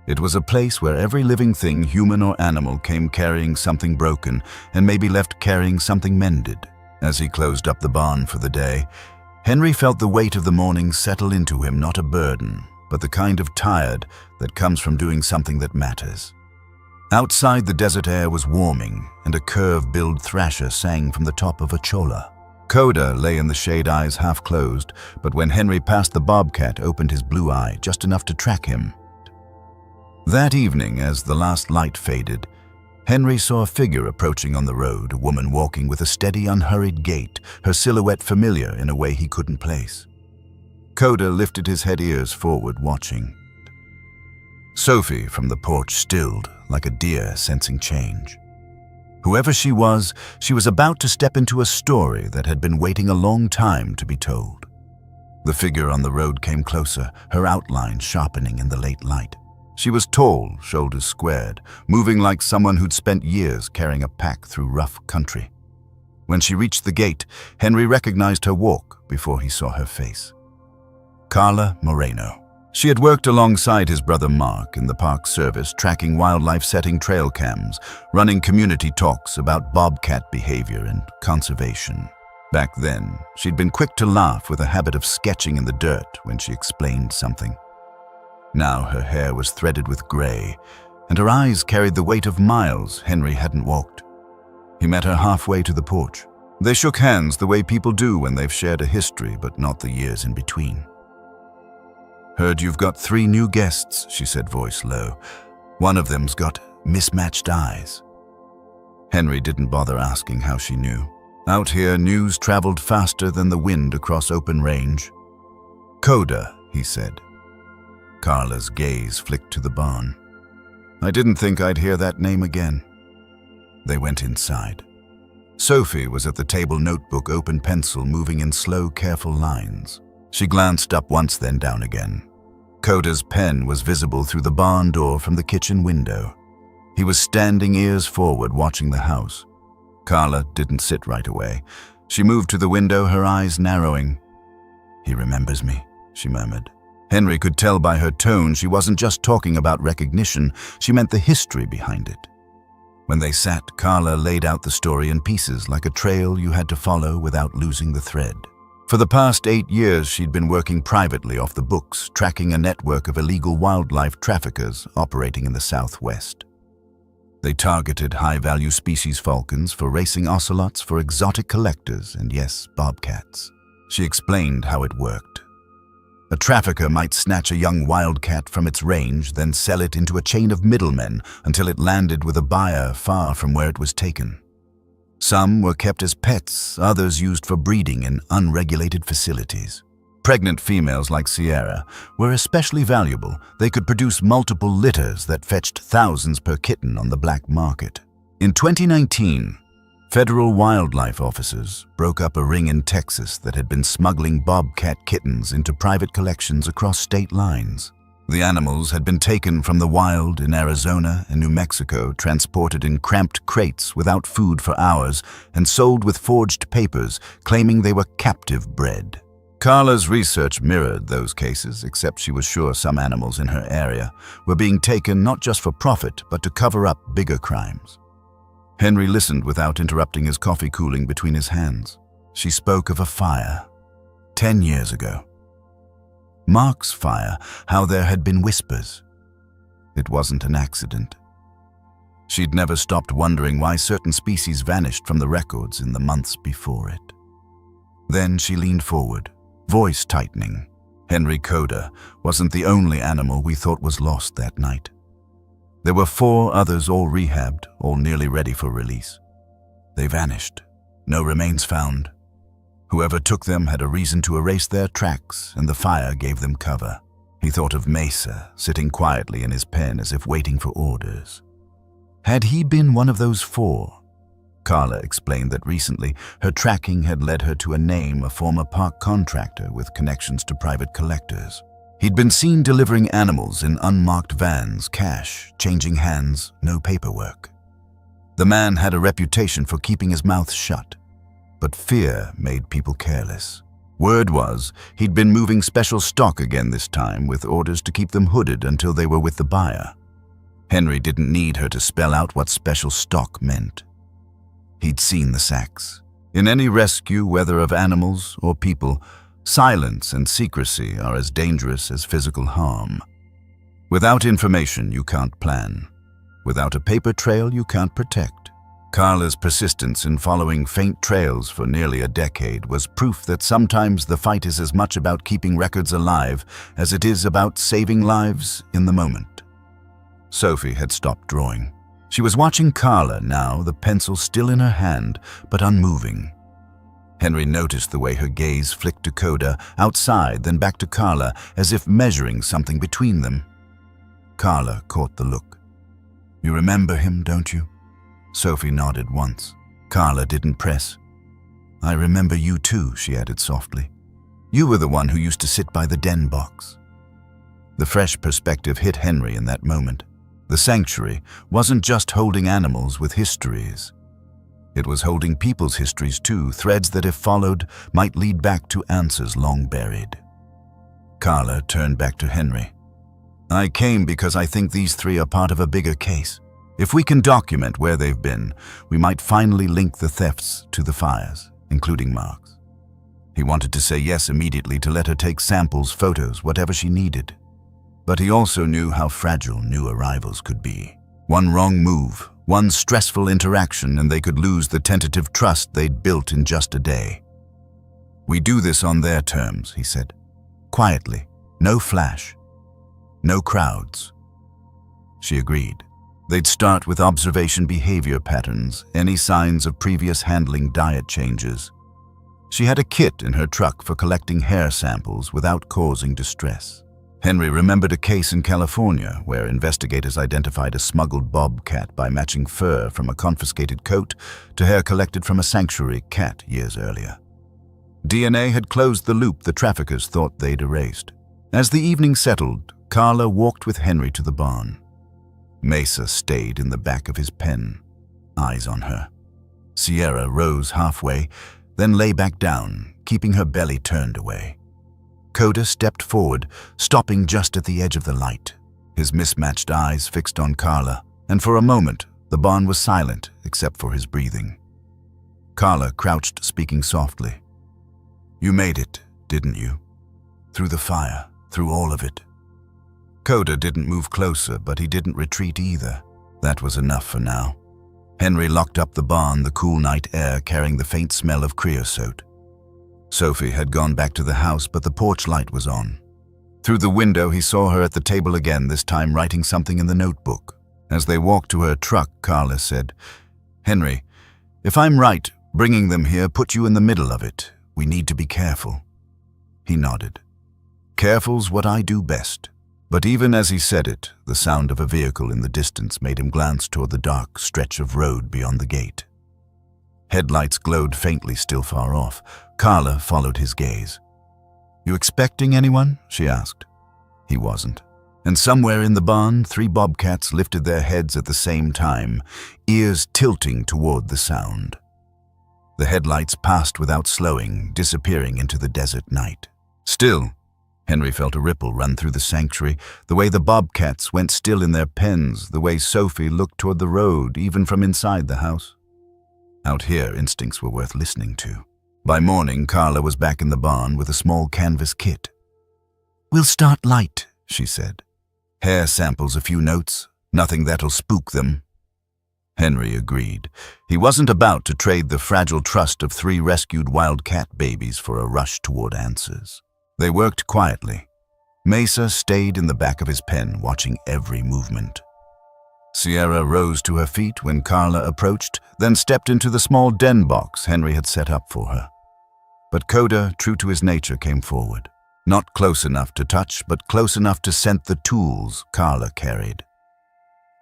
It was a place where every living thing, human or animal, came carrying something broken and maybe left carrying something mended. As he closed up the barn for the day, Henry felt the weight of the morning settle into him, not a burden, but the kind of tired that comes from doing something that matters. Outside, the desert air was warming, and a curve-billed thrasher sang from the top of a cholla. Coda lay in the shade, eyes half closed, but when Henry passed, the bobcat opened his blue eye, just enough to track him. That evening, as the last light faded, Henry saw a figure approaching on the road, a woman walking with a steady, unhurried gait, her silhouette familiar in a way he couldn't place. Coda lifted his head, ears forward, watching. Sophie from the porch stilled, like a deer sensing change. Whoever she was about to step into a story that had been waiting a long time to be told. The figure on the road came closer, her outline sharpening in the late light. She was tall, shoulders squared, moving like someone who'd spent years carrying a pack through rough country. When she reached the gate, Henry recognized her walk before he saw her face. Carla Moreno. She had worked alongside his brother Mark in the park service, tracking wildlife, setting trail cams, running community talks about bobcat behavior and conservation. Back then, she'd been quick to laugh, with a habit of sketching in the dirt when she explained something. Now her hair was threaded with gray, and her eyes carried the weight of miles Henry hadn't walked. He met her halfway to the porch. They shook hands the way people do when they've shared a history, but not the years in between. "Heard you've got 3 new guests," she said, voice low. "One of them's got mismatched eyes." Henry didn't bother asking how she knew. Out here, news traveled faster than the wind across open range. "Coda," he said. Carla's gaze flicked to the barn. "I didn't think I'd hear that name again." They went inside. Sophie was at the table, notebook, open, pencil moving in slow, careful lines. She glanced up once, then down again. Coda's pen was visible through the barn door from the kitchen window. He was standing, ears forward, watching the house. Carla didn't sit right away. She moved to the window, her eyes narrowing. "He remembers me," she murmured. Henry could tell by her tone she wasn't just talking about recognition, she meant the history behind it. When they sat, Carla laid out the story in pieces, like a trail you had to follow without losing the thread. For the past 8 years, she'd been working privately off the books, tracking a network of illegal wildlife traffickers operating in the Southwest. They targeted high-value species falcons, for racing ocelots, for exotic collectors, and yes, bobcats. She explained how it worked. A trafficker might snatch a young wildcat from its range, then sell it into a chain of middlemen until it landed with a buyer far from where it was taken. Some were kept as pets, others used for breeding in unregulated facilities. Pregnant females like Sierra were especially valuable. They could produce multiple litters that fetched thousands per kitten on the black market. In 2019, Federal wildlife officers broke up a ring in Texas that had been smuggling bobcat kittens into private collections across state lines. The animals had been taken from the wild in Arizona and New Mexico, transported in cramped crates without food for hours, and sold with forged papers claiming they were captive bred. Carla's research mirrored those cases, except she was sure some animals in her area were being taken not just for profit, but to cover up bigger crimes. Henry listened without interrupting his coffee cooling between his hands. She spoke of a fire 10 years ago. Mark's fire, how there had been whispers. It wasn't an accident. She'd never stopped wondering why certain species vanished from the records in the months before it. Then she leaned forward, voice tightening. Henry Coda wasn't the only animal we thought was lost that night. There were 4 others, all rehabbed, all nearly ready for release. They vanished. No remains found. Whoever took them had a reason to erase their tracks, and the fire gave them cover. He thought of Mesa, sitting quietly in his pen as if waiting for orders. Had he been one of those 4? Carla explained that recently her tracking had led her to a former park contractor with connections to private collectors. He'd been seen delivering animals in unmarked vans, cash, changing hands, no paperwork. The man had a reputation for keeping his mouth shut, but fear made people careless. Word was he'd been moving special stock again this time, with orders to keep them hooded until they were with the buyer. Henry didn't need her to spell out what special stock meant. He'd seen the sacks. In any rescue, whether of animals or people, silence and secrecy are as dangerous as physical harm. Without information, you can't plan. Without a paper trail, you can't protect. Carla's persistence in following faint trails for nearly a decade was proof that sometimes the fight is as much about keeping records alive as it is about saving lives in the moment. Sophie had stopped drawing. She was watching Carla now, the pencil still in her hand, but unmoving. Henry noticed the way her gaze flicked to Coda, outside, then back to Carla, as if measuring something between them. Carla caught the look. "You remember him, don't you?" Sophie nodded once. Carla didn't press. "I remember you too," she added softly. "You were the one who used to sit by the den box." The fresh perspective hit Henry in that moment. The sanctuary wasn't just holding animals with histories. It was holding people's histories too, threads that, if followed, might lead back to answers long buried. Carla turned back to Henry. "I came because I think these 3 are part of a bigger case. If we can document where they've been, we might finally link the thefts to the fires, including Mark's." He wanted to say yes immediately, to let her take samples, photos, whatever she needed. But he also knew how fragile new arrivals could be. One wrong move, one stressful interaction, and they could lose the tentative trust they'd built in just a day. "We do this on their terms," he said. "Quietly, no flash, no crowds." She agreed. They'd start with observation behavior patterns, any signs of previous handling diet changes. She had a kit in her truck for collecting hair samples without causing distress. Henry remembered a case in California where investigators identified a smuggled bobcat by matching fur from a confiscated coat to hair collected from a sanctuary cat years earlier. DNA had closed the loop the traffickers thought they'd erased. As the evening settled, Carla walked with Henry to the barn. Mesa stayed in the back of his pen, eyes on her. Sierra rose halfway, then lay back down, keeping her belly turned away. Coda stepped forward, stopping just at the edge of the light, his mismatched eyes fixed on Carla, and for a moment the barn was silent except for his breathing. Carla crouched, speaking softly. "You made it, didn't you? Through the fire, through all of it." Coda didn't move closer, but he didn't retreat either. That was enough for now. Henry locked up the barn, the cool night air carrying the faint smell of creosote. Sophie had gone back to the house, but the porch light was on. Through the window, he saw her at the table again, this time writing something in the notebook. As they walked to her truck, Carla said, "Henry, if I'm right, bringing them here put you in the middle of it. We need to be careful." He nodded. "Careful's what I do best." But even as he said it, the sound of a vehicle in the distance made him glance toward the dark stretch of road beyond the gate. Headlights glowed faintly, still far off. Carla followed his gaze. "You expecting anyone?" she asked. He wasn't. And somewhere in the barn, 3 bobcats lifted their heads at the same time, ears tilting toward the sound. The headlights passed without slowing, disappearing into the desert night. Still, Henry felt a ripple run through the sanctuary, the way the bobcats went still in their pens, the way Sophie looked toward the road, even from inside the house. Out here, instincts were worth listening to. By morning, Carla was back in the barn with a small canvas kit. "We'll start light," she said. "Hair samples, a few notes, nothing that'll spook them." Henry agreed. He wasn't about to trade the fragile trust of 3 rescued wildcat babies for a rush toward answers. They worked quietly. Mesa stayed in the back of his pen, watching every movement. Sierra rose to her feet when Carla approached, then stepped into the small den box Henry had set up for her. But Coda, true to his nature, came forward. Not close enough to touch, but close enough to scent the tools Carla carried.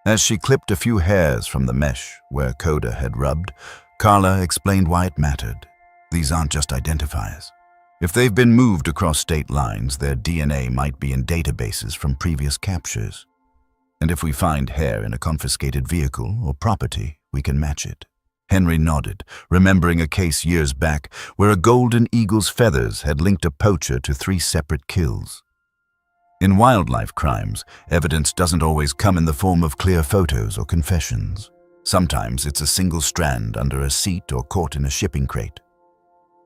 As she clipped a few hairs from the mesh where Coda had rubbed, Carla explained why it mattered. These aren't just identifiers. If they've been moved across state lines, their DNA might be in databases from previous captures. And if we find hair in a confiscated vehicle or property, we can match it. Henry nodded, remembering a case years back where a golden eagle's feathers had linked a poacher to 3 separate kills. In wildlife crimes, evidence doesn't always come in the form of clear photos or confessions. Sometimes it's a single strand under a seat or caught in a shipping crate.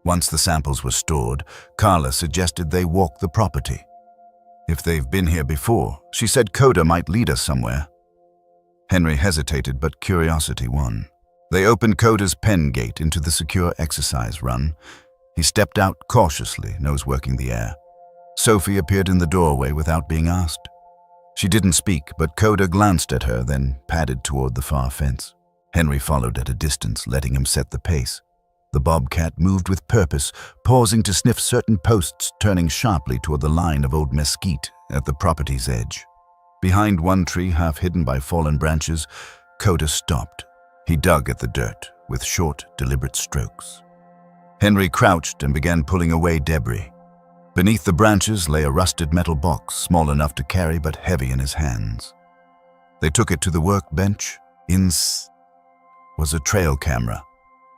Once the samples were stored, Carla suggested they walk the property. If they've been here before, she said Coda might lead us somewhere. Henry hesitated, but curiosity won. They opened Coda's pen gate into the secure exercise run. He stepped out cautiously, nose working the air. Sophie appeared in the doorway without being asked. She didn't speak, but Coda glanced at her, then padded toward the far fence. Henry followed at a distance, letting him set the pace. The bobcat moved with purpose, pausing to sniff certain posts, turning sharply toward the line of old mesquite at the property's edge. Behind one tree, half hidden by fallen branches, Coda stopped. He dug at the dirt with short, deliberate strokes. Henry crouched and began pulling away debris. Beneath the branches lay a rusted metal box, small enough to carry but heavy in his hands. They took it to the workbench. Was a trail camera,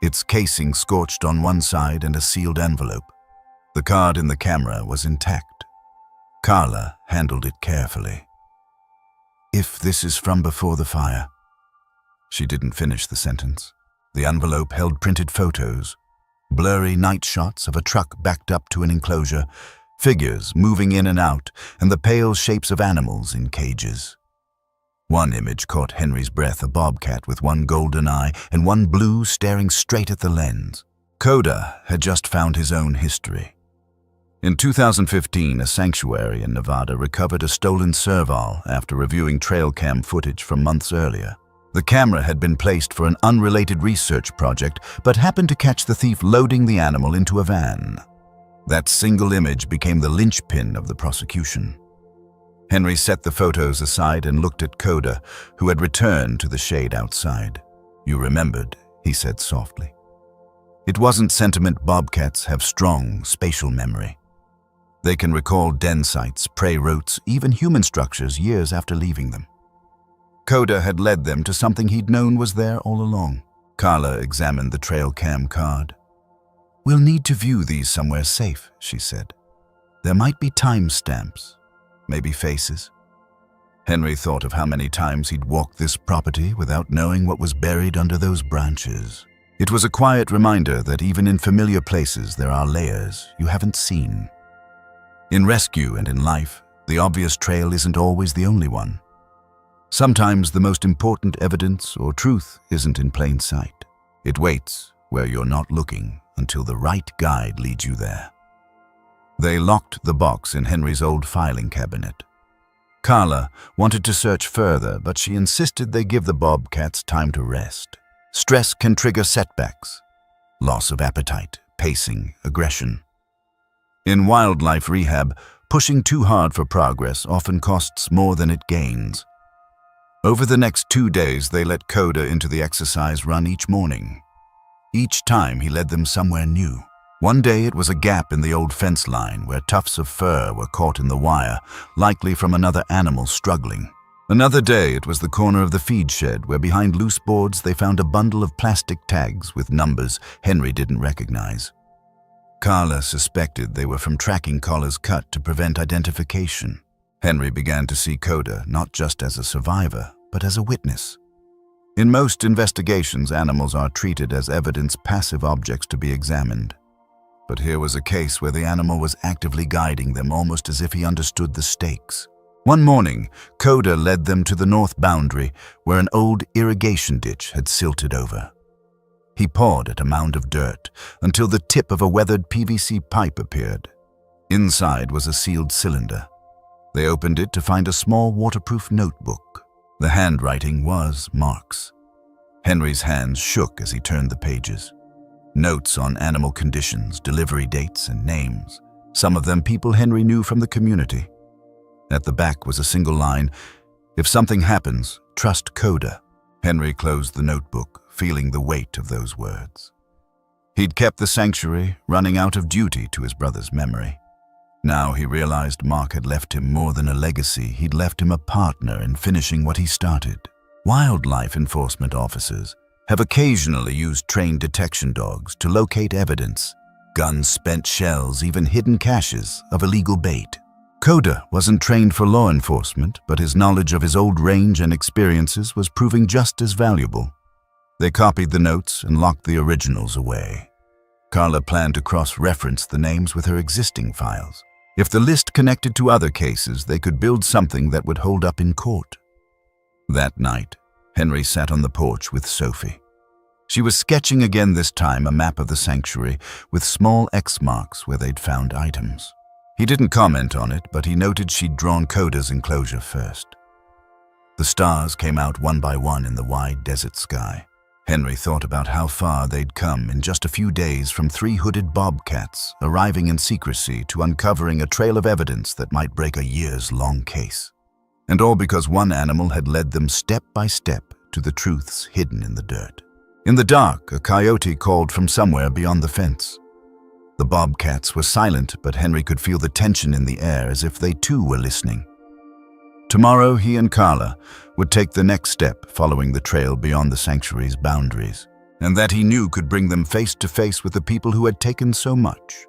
its casing scorched on one side and a sealed envelope. The card in the camera was intact. Carla handled it carefully. "If this is from before the fire." She didn't finish the sentence. The envelope held printed photos, blurry night shots of a truck backed up to an enclosure, figures moving in and out, and the pale shapes of animals in cages. One image caught Henry's breath, a bobcat with one golden eye and one blue staring straight at the lens. Coda had just found his own history. In 2015, a sanctuary in Nevada recovered a stolen serval after reviewing trail cam footage from months earlier. The camera had been placed for an unrelated research project, but happened to catch the thief loading the animal into a van. That single image became the linchpin of the prosecution. Henry set the photos aside and looked at Coda, who had returned to the shade outside. "You remembered," he said softly. It wasn't sentiment. Bobcats have strong spatial memory. They can recall den sites, prey routes, even human structures years after leaving them. Coda had led them to something he'd known was there all along. Carla examined the trail cam card. "We'll need to view these somewhere safe," she said. "There might be time stamps, maybe faces." Henry thought of how many times he'd walked this property without knowing what was buried under those branches. It was a quiet reminder that even in familiar places there are layers you haven't seen. In rescue and in life, the obvious trail isn't always the only one. Sometimes the most important evidence or truth isn't in plain sight. It waits where you're not looking until the right guide leads you there. They locked the box in Henry's old filing cabinet. Carla wanted to search further, but she insisted they give the bobcats time to rest. Stress can trigger setbacks, loss of appetite, pacing, aggression. In wildlife rehab, pushing too hard for progress often costs more than it gains. Over the next 2 days, they let Coda into the exercise run each morning. Each time he led them somewhere new. One day it was a gap in the old fence line where tufts of fur were caught in the wire, likely from another animal struggling. Another day it was the corner of the feed shed where behind loose boards they found a bundle of plastic tags with numbers Henry didn't recognize. Carla suspected they were from tracking collars cut to prevent identification. Henry began to see Coda not just as a survivor, but as a witness. In most investigations, animals are treated as evidence, passive objects to be examined. But here was a case where the animal was actively guiding them, almost as if he understood the stakes. One morning, Coda led them to the north boundary where an old irrigation ditch had silted over. He pawed at a mound of dirt until the tip of a weathered PVC pipe appeared. Inside was a sealed cylinder. They opened it to find a small waterproof notebook. The handwriting was Mark's. Henry's hands shook as he turned the pages. Notes on animal conditions, delivery dates, and names. Some of them people Henry knew from the community. At the back was a single line, "If something happens, trust Coda." Henry closed the notebook, feeling the weight of those words. He'd kept the sanctuary, running out of duty to his brother's memory. Now he realized Mark had left him more than a legacy. He'd left him a partner in finishing what he started. Wildlife enforcement officers have occasionally used trained detection dogs to locate evidence, guns, spent shells, even hidden caches of illegal bait. Coda wasn't trained for law enforcement, but his knowledge of his old range and experiences was proving just as valuable. They copied the notes and locked the originals away. Carla planned to cross-reference the names with her existing files. If the list connected to other cases, they could build something that would hold up in court. That night, Henry sat on the porch with Sophie. She was sketching again, this time a map of the sanctuary with small X marks where they'd found items. He didn't comment on it, but he noted she'd drawn Coda's enclosure first. The stars came out one by one in the wide desert sky. Henry thought about how far they'd come in just a few days, from 3 hooded bobcats arriving in secrecy to uncovering a trail of evidence that might break a years-long case. And all because one animal had led them step by step to the truths hidden in the dirt. In the dark, a coyote called from somewhere beyond the fence. The bobcats were silent, but Henry could feel the tension in the air, as if they too were listening. Tomorrow, he and Carla would take the next step, following the trail beyond the sanctuary's boundaries, and that he knew could bring them face to face with the people who had taken so much.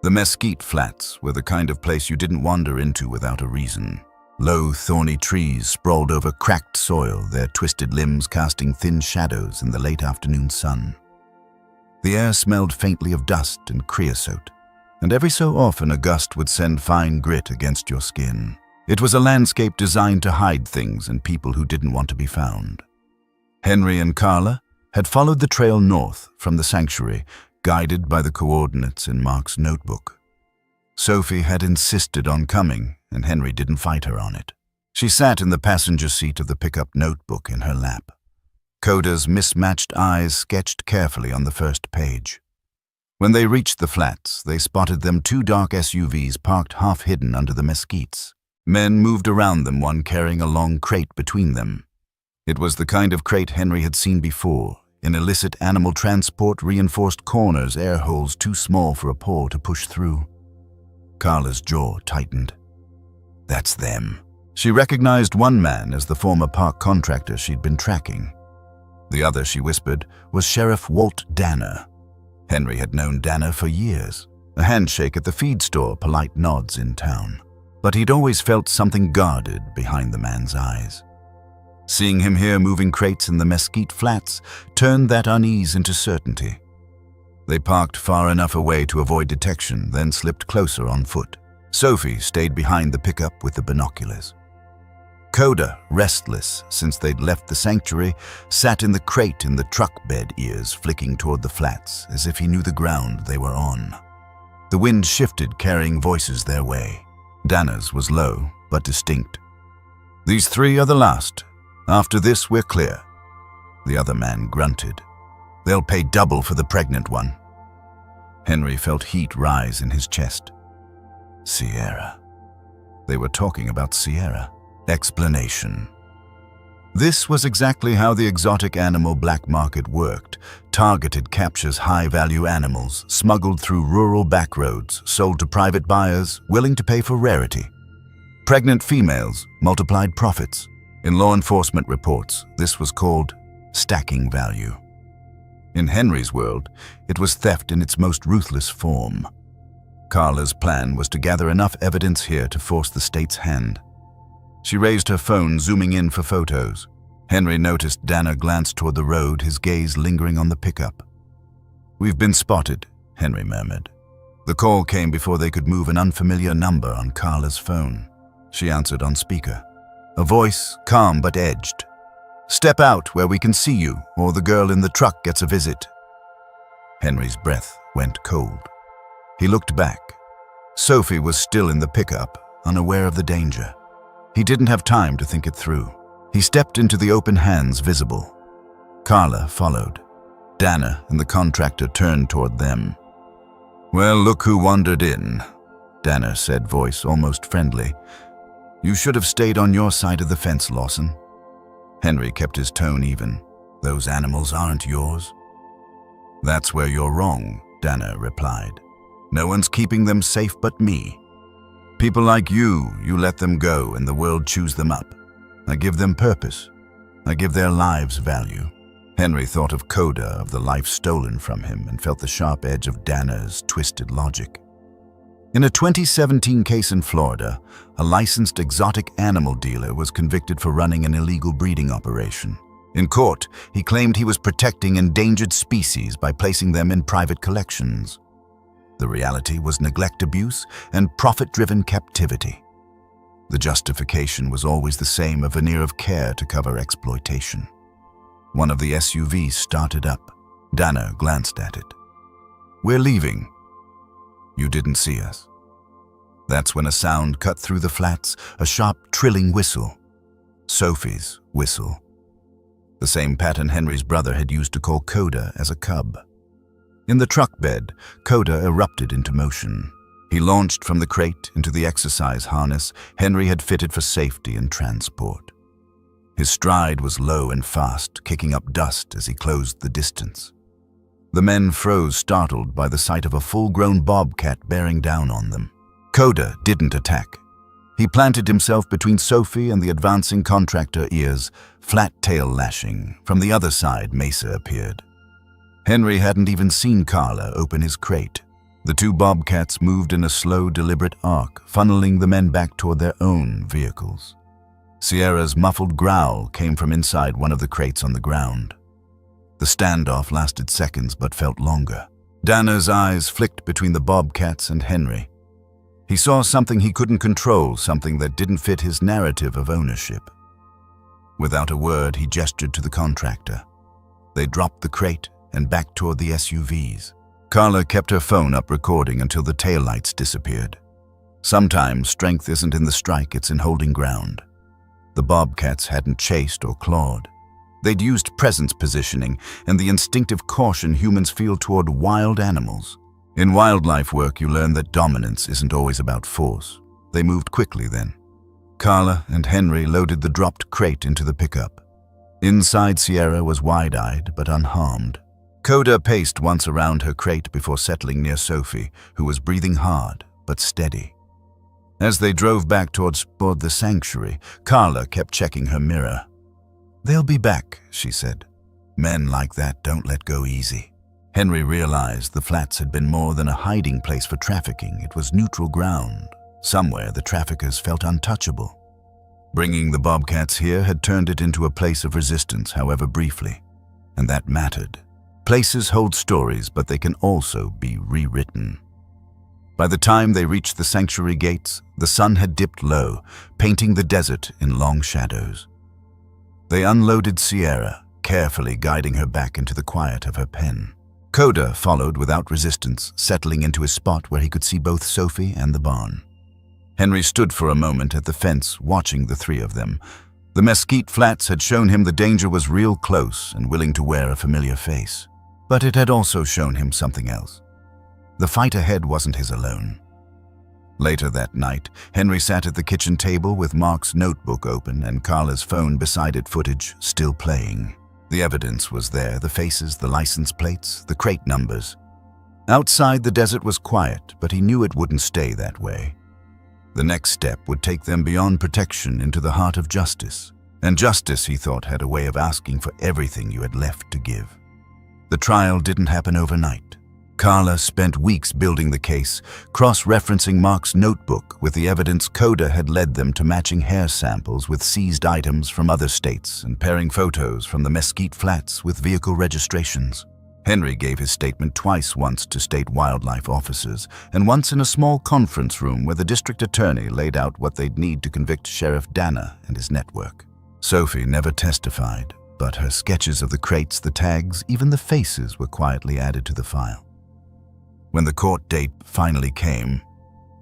The mesquite flats were the kind of place you didn't wander into without a reason. Low, thorny trees sprawled over cracked soil, their twisted limbs casting thin shadows in the late afternoon sun. The air smelled faintly of dust and creosote, and every so often a gust would send fine grit against your skin. It was a landscape designed to hide things and people who didn't want to be found. Henry and Carla had followed the trail north from the sanctuary, guided by the coordinates in Mark's notebook. Sophie had insisted on coming, and Henry didn't fight her on it. She sat in the passenger seat of the pickup, notebook in her lap. Coda's mismatched eyes sketched carefully on the first page. When they reached the flats, they spotted them 2 dark SUVs parked half-hidden under the mesquites. Men moved around them, one carrying a long crate between them. It was the kind of crate Henry had seen before, in illicit animal transport, reinforced corners, air holes too small for a paw to push through. Carla's jaw tightened. That's them. She recognized one man as the former park contractor she'd been tracking. The other, she whispered, was Sheriff Walt Danner. Henry had known Danner for years. A handshake at the feed store, polite nods in town. But he'd always felt something guarded behind the man's eyes. Seeing him here moving crates in the mesquite flats turned that unease into certainty. They parked far enough away to avoid detection, then slipped closer on foot. Sophie stayed behind the pickup with the binoculars. Coda, restless since they'd left the sanctuary, sat in the crate in the truck bed, ears flicking toward the flats, as if he knew the ground they were on. The wind shifted, carrying voices their way. Danner's was low, but distinct. "These 3 are the last. After this, we're clear." The other man grunted. "They'll pay double for the pregnant one." Henry felt heat rise in his chest. Sierra. They were talking about Sierra. Explanation. This was exactly how the exotic animal black market worked. Targeted captures high-value animals, smuggled through rural backroads, sold to private buyers willing to pay for rarity. Pregnant females multiplied profits. In law enforcement reports, this was called stacking value. In Henry's world, it was theft in its most ruthless form. Carla's plan was to gather enough evidence here to force the state's hand. She raised her phone, zooming in for photos. Henry noticed Dana glance toward the road, his gaze lingering on the pickup. "We've been spotted," Henry murmured. The call came before they could move an unfamiliar number on Carla's phone. She answered on speaker. A voice, calm but edged. "Step out where we can see you, or the girl in the truck gets a visit." Henry's breath went cold. He looked back. Sophie was still in the pickup, unaware of the danger. He didn't have time to think it through. He stepped into the open hands visible. Carla followed. Dana and the contractor turned toward them. "Well, look who wandered in," Dana said, voice almost friendly. "You should have stayed on your side of the fence, Lawson." Henry kept his tone even. "Those animals aren't yours." "That's where you're wrong," Dana replied. "No one's keeping them safe but me. People like you let them go and the world chews them up. I give them purpose. I give their lives value." Henry thought of Coda, of the life stolen from him, and felt the sharp edge of Dana's twisted logic. In a 2017 case in Florida, a licensed exotic animal dealer was convicted for running an illegal breeding operation. In court, he claimed he was protecting endangered species by placing them in private collections. The reality was neglect abuse and profit-driven captivity. The justification was always the same, a veneer of care to cover exploitation. One of the SUVs started up. Dana glanced at it. "We're leaving." "You didn't see us." That's when a sound cut through the flats, a sharp, trilling whistle. Sophie's whistle. The same pattern Henry's brother had used to call Coda as a cub. In the truck bed, Coda erupted into motion. He launched from the crate into the exercise harness Henry had fitted for safety and transport. His stride was low and fast, kicking up dust as he closed the distance. The men froze, startled by the sight of a full-grown bobcat bearing down on them. Coda didn't attack. He planted himself between Sophie and the advancing contractor ears, flat tail lashing. From the other side, Mesa appeared. Henry hadn't even seen Carla open his crate. The two bobcats moved in a slow, deliberate arc, funneling the men back toward their own vehicles. Sierra's muffled growl came from inside one of the crates on the ground. The standoff lasted seconds but felt longer. Dana's eyes flicked between the bobcats and Henry. He saw something he couldn't control, something that didn't fit his narrative of ownership. Without a word, he gestured to the contractor. They dropped the crate and backed toward the SUVs. Carla kept her phone up, recording until the taillights disappeared. Sometimes strength isn't in the strike, it's in holding ground. The bobcats hadn't chased or clawed. They'd used presence positioning and the instinctive caution humans feel toward wild animals. In wildlife work, you learn that dominance isn't always about force. They moved quickly then. Carla and Henry loaded the dropped crate into the pickup. Inside, Sierra was wide-eyed but unharmed. Coda paced once around her crate before settling near Sophie, who was breathing hard but steady. As they drove back toward the sanctuary, Carla kept checking her mirror. "They'll be back," she said. "Men like that don't let go easy." Henry realized the flats had been more than a hiding place for trafficking. It was neutral ground. Somewhere the traffickers felt untouchable. Bringing the bobcats here had turned it into a place of resistance, however briefly. And that mattered. Places hold stories, but they can also be rewritten. By the time they reached the sanctuary gates, the sun had dipped low, painting the desert in long shadows. They unloaded Sierra, carefully guiding her back into the quiet of her pen. Coda followed without resistance, settling into his spot where he could see both Sophie and the barn. Henry stood for a moment at the fence, watching the three of them. The mesquite flats had shown him the danger was real close and willing to wear a familiar face. But it had also shown him something else. The fight ahead wasn't his alone. Later that night, Henry sat at the kitchen table with Mark's notebook open and Carla's phone beside it, footage still playing. The evidence was there, the faces, the license plates, the crate numbers. Outside, the desert was quiet, but he knew it wouldn't stay that way. The next step would take them beyond protection into the heart of justice. And justice, he thought, had a way of asking for everything you had left to give. The trial didn't happen overnight. Carla spent weeks building the case, cross-referencing Mark's notebook with the evidence Coda had led them to, matching hair samples with seized items from other states and pairing photos from the Mesquite Flats with vehicle registrations. Henry gave his statement twice, once to state wildlife officers and once in a small conference room where the district attorney laid out what they'd need to convict Sheriff Dana and his network. Sophie never testified, but her sketches of the crates, the tags, even the faces were quietly added to the file. When the court date finally came,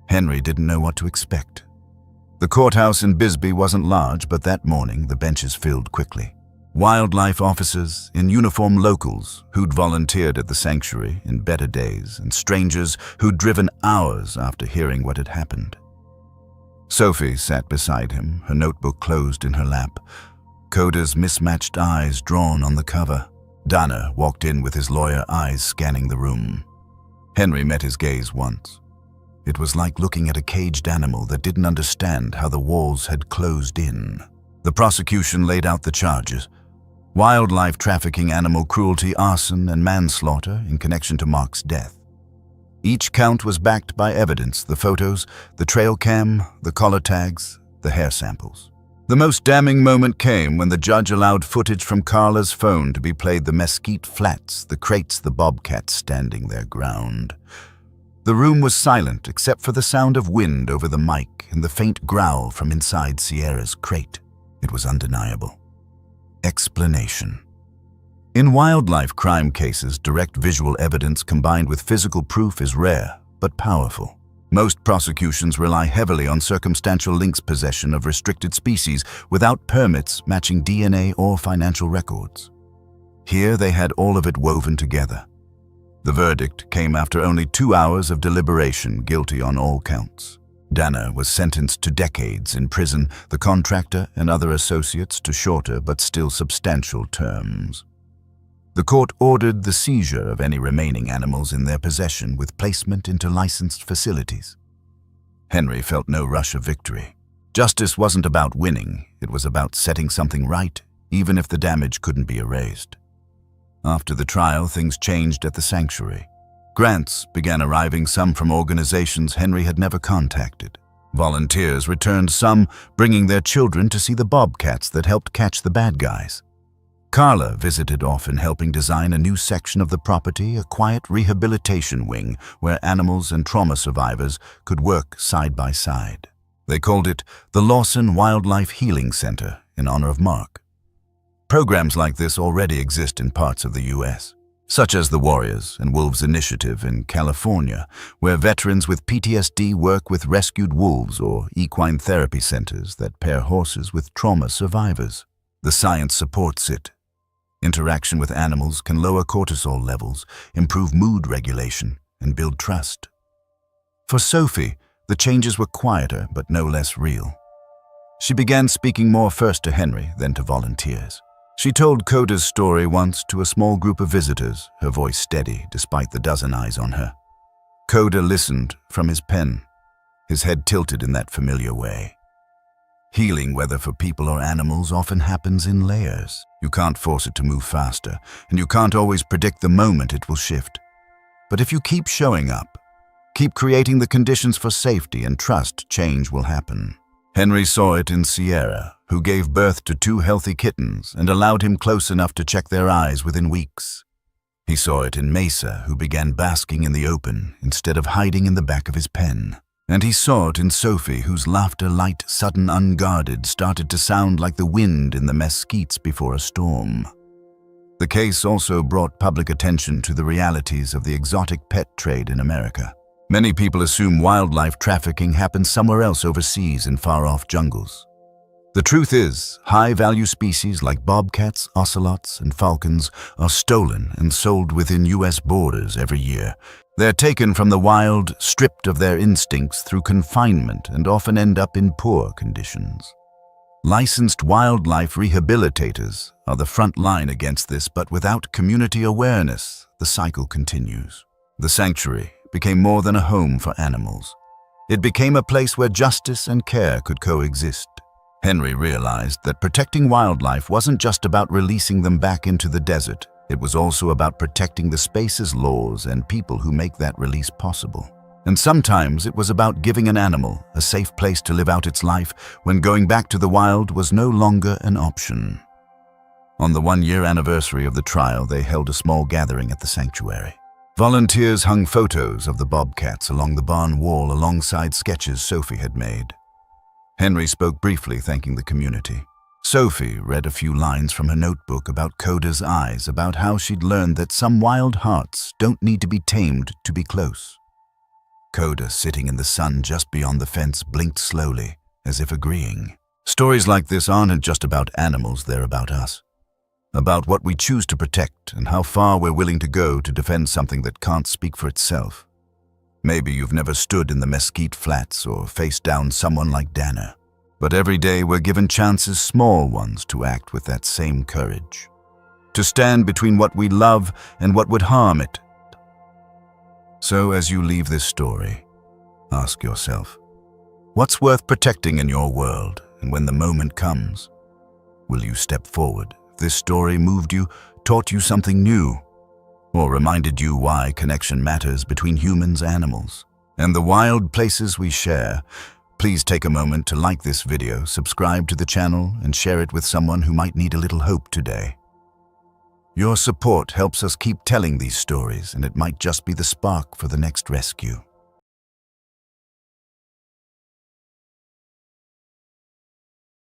Henry didn't know what to expect. The courthouse in Bisbee wasn't large, but that morning the benches filled quickly. Wildlife officers, in uniform locals who'd volunteered at the sanctuary in better days, and strangers who'd driven hours after hearing what had happened. Sophie sat beside him, her notebook closed in her lap, Coda's mismatched eyes drawn on the cover. Dana walked in with his lawyer eyes scanning the room. Henry met his gaze once. It was like looking at a caged animal that didn't understand how the walls had closed in. The prosecution laid out the charges: wildlife trafficking, animal cruelty, arson, and manslaughter in connection to Mark's death. Each count was backed by evidence: the photos, the trail cam, the collar tags, the hair samples. The most damning moment came when the judge allowed footage from Carla's phone to be played: the Mesquite Flats, the crates, the Bobcats standing their ground. The room was silent except for the sound of wind over the mic and the faint growl from inside Sierra's crate. It was undeniable. Explanation. In wildlife crime cases, direct visual evidence combined with physical proof is rare, but powerful. Most prosecutions rely heavily on circumstantial links: possession of restricted species without permits, matching DNA or financial records. Here they had all of it woven together. The verdict came after only 2 hours of deliberation: guilty on all counts. Dana was sentenced to decades in prison, the contractor and other associates to shorter but still substantial terms. The court ordered the seizure of any remaining animals in their possession with placement into licensed facilities. Henry felt no rush of victory. Justice wasn't about winning, it was about setting something right, even if the damage couldn't be erased. After the trial, things changed at the sanctuary. Grants began arriving, some from organizations Henry had never contacted. Volunteers returned, some bringing their children to see the Bobcats that helped catch the bad guys. Carla visited often, helping design a new section of the property, a quiet rehabilitation wing where animals and trauma survivors could work side by side. They called it the Lawson Wildlife Healing Center in honor of Mark. Programs like this already exist in parts of the U.S., such as the Warriors and Wolves Initiative in California, where veterans with PTSD work with rescued wolves, or equine therapy centers that pair horses with trauma survivors. The science supports it. Interaction with animals can lower cortisol levels, improve mood regulation, and build trust. For Sophie, the changes were quieter but no less real. She began speaking more, first to Henry, then to volunteers. She told Coda's story once to a small group of visitors, her voice steady despite the dozen eyes on her. Coda listened from his pen, his head tilted in that familiar way. Healing, whether for people or animals, often happens in layers. You can't force it to move faster, and you can't always predict the moment it will shift. But if you keep showing up, keep creating the conditions for safety and trust, change will happen. Henry saw it in Sierra, who gave birth to 2 healthy kittens and allowed him close enough to check their eyes within weeks. He saw it in Mesa, who began basking in the open instead of hiding in the back of his pen. And he saw it in Sophie, whose laughter, light, sudden, unguarded, started to sound like the wind in the mesquites before a storm. The case also brought public attention to the realities of the exotic pet trade in America. Many people assume wildlife trafficking happens somewhere else overseas in far-off jungles. The truth is, high-value species like bobcats, ocelots, and falcons are stolen and sold within U.S. borders every year. They're taken from the wild, stripped of their instincts through confinement, and often end up in poor conditions. Licensed wildlife rehabilitators are the front line against this, but without community awareness, the cycle continues. The sanctuary became more than a home for animals. It became a place where justice and care could coexist. Henry realized that protecting wildlife wasn't just about releasing them back into the desert. It was also about protecting the spaces, laws, and people who make that release possible. And sometimes it was about giving an animal a safe place to live out its life when going back to the wild was no longer an option. On the 1-year anniversary of the trial, they held a small gathering at the sanctuary. Volunteers hung photos of the Bobcats along the barn wall alongside sketches Sophie had made. Henry spoke briefly, thanking the community. Sophie read a few lines from her notebook about Coda's eyes, about how she'd learned that some wild hearts don't need to be tamed to be close. Coda, sitting in the sun just beyond the fence, blinked slowly, as if agreeing. Stories like this aren't just about animals, they're about us. About what we choose to protect and how far we're willing to go to defend something that can't speak for itself. Maybe you've never stood in the mesquite flats or faced down someone like Dana. But every day we're given chances, small ones, to act with that same courage. To stand between what we love and what would harm it. So as you leave this story, ask yourself, what's worth protecting in your world? And when the moment comes, will you step forward? If this story moved you, taught you something new, or reminded you why connection matters between humans, animals, and the wild places we share, please take a moment to like this video, subscribe to the channel, and share it with someone who might need a little hope today. Your support helps us keep telling these stories, and it might just be the spark for the next rescue.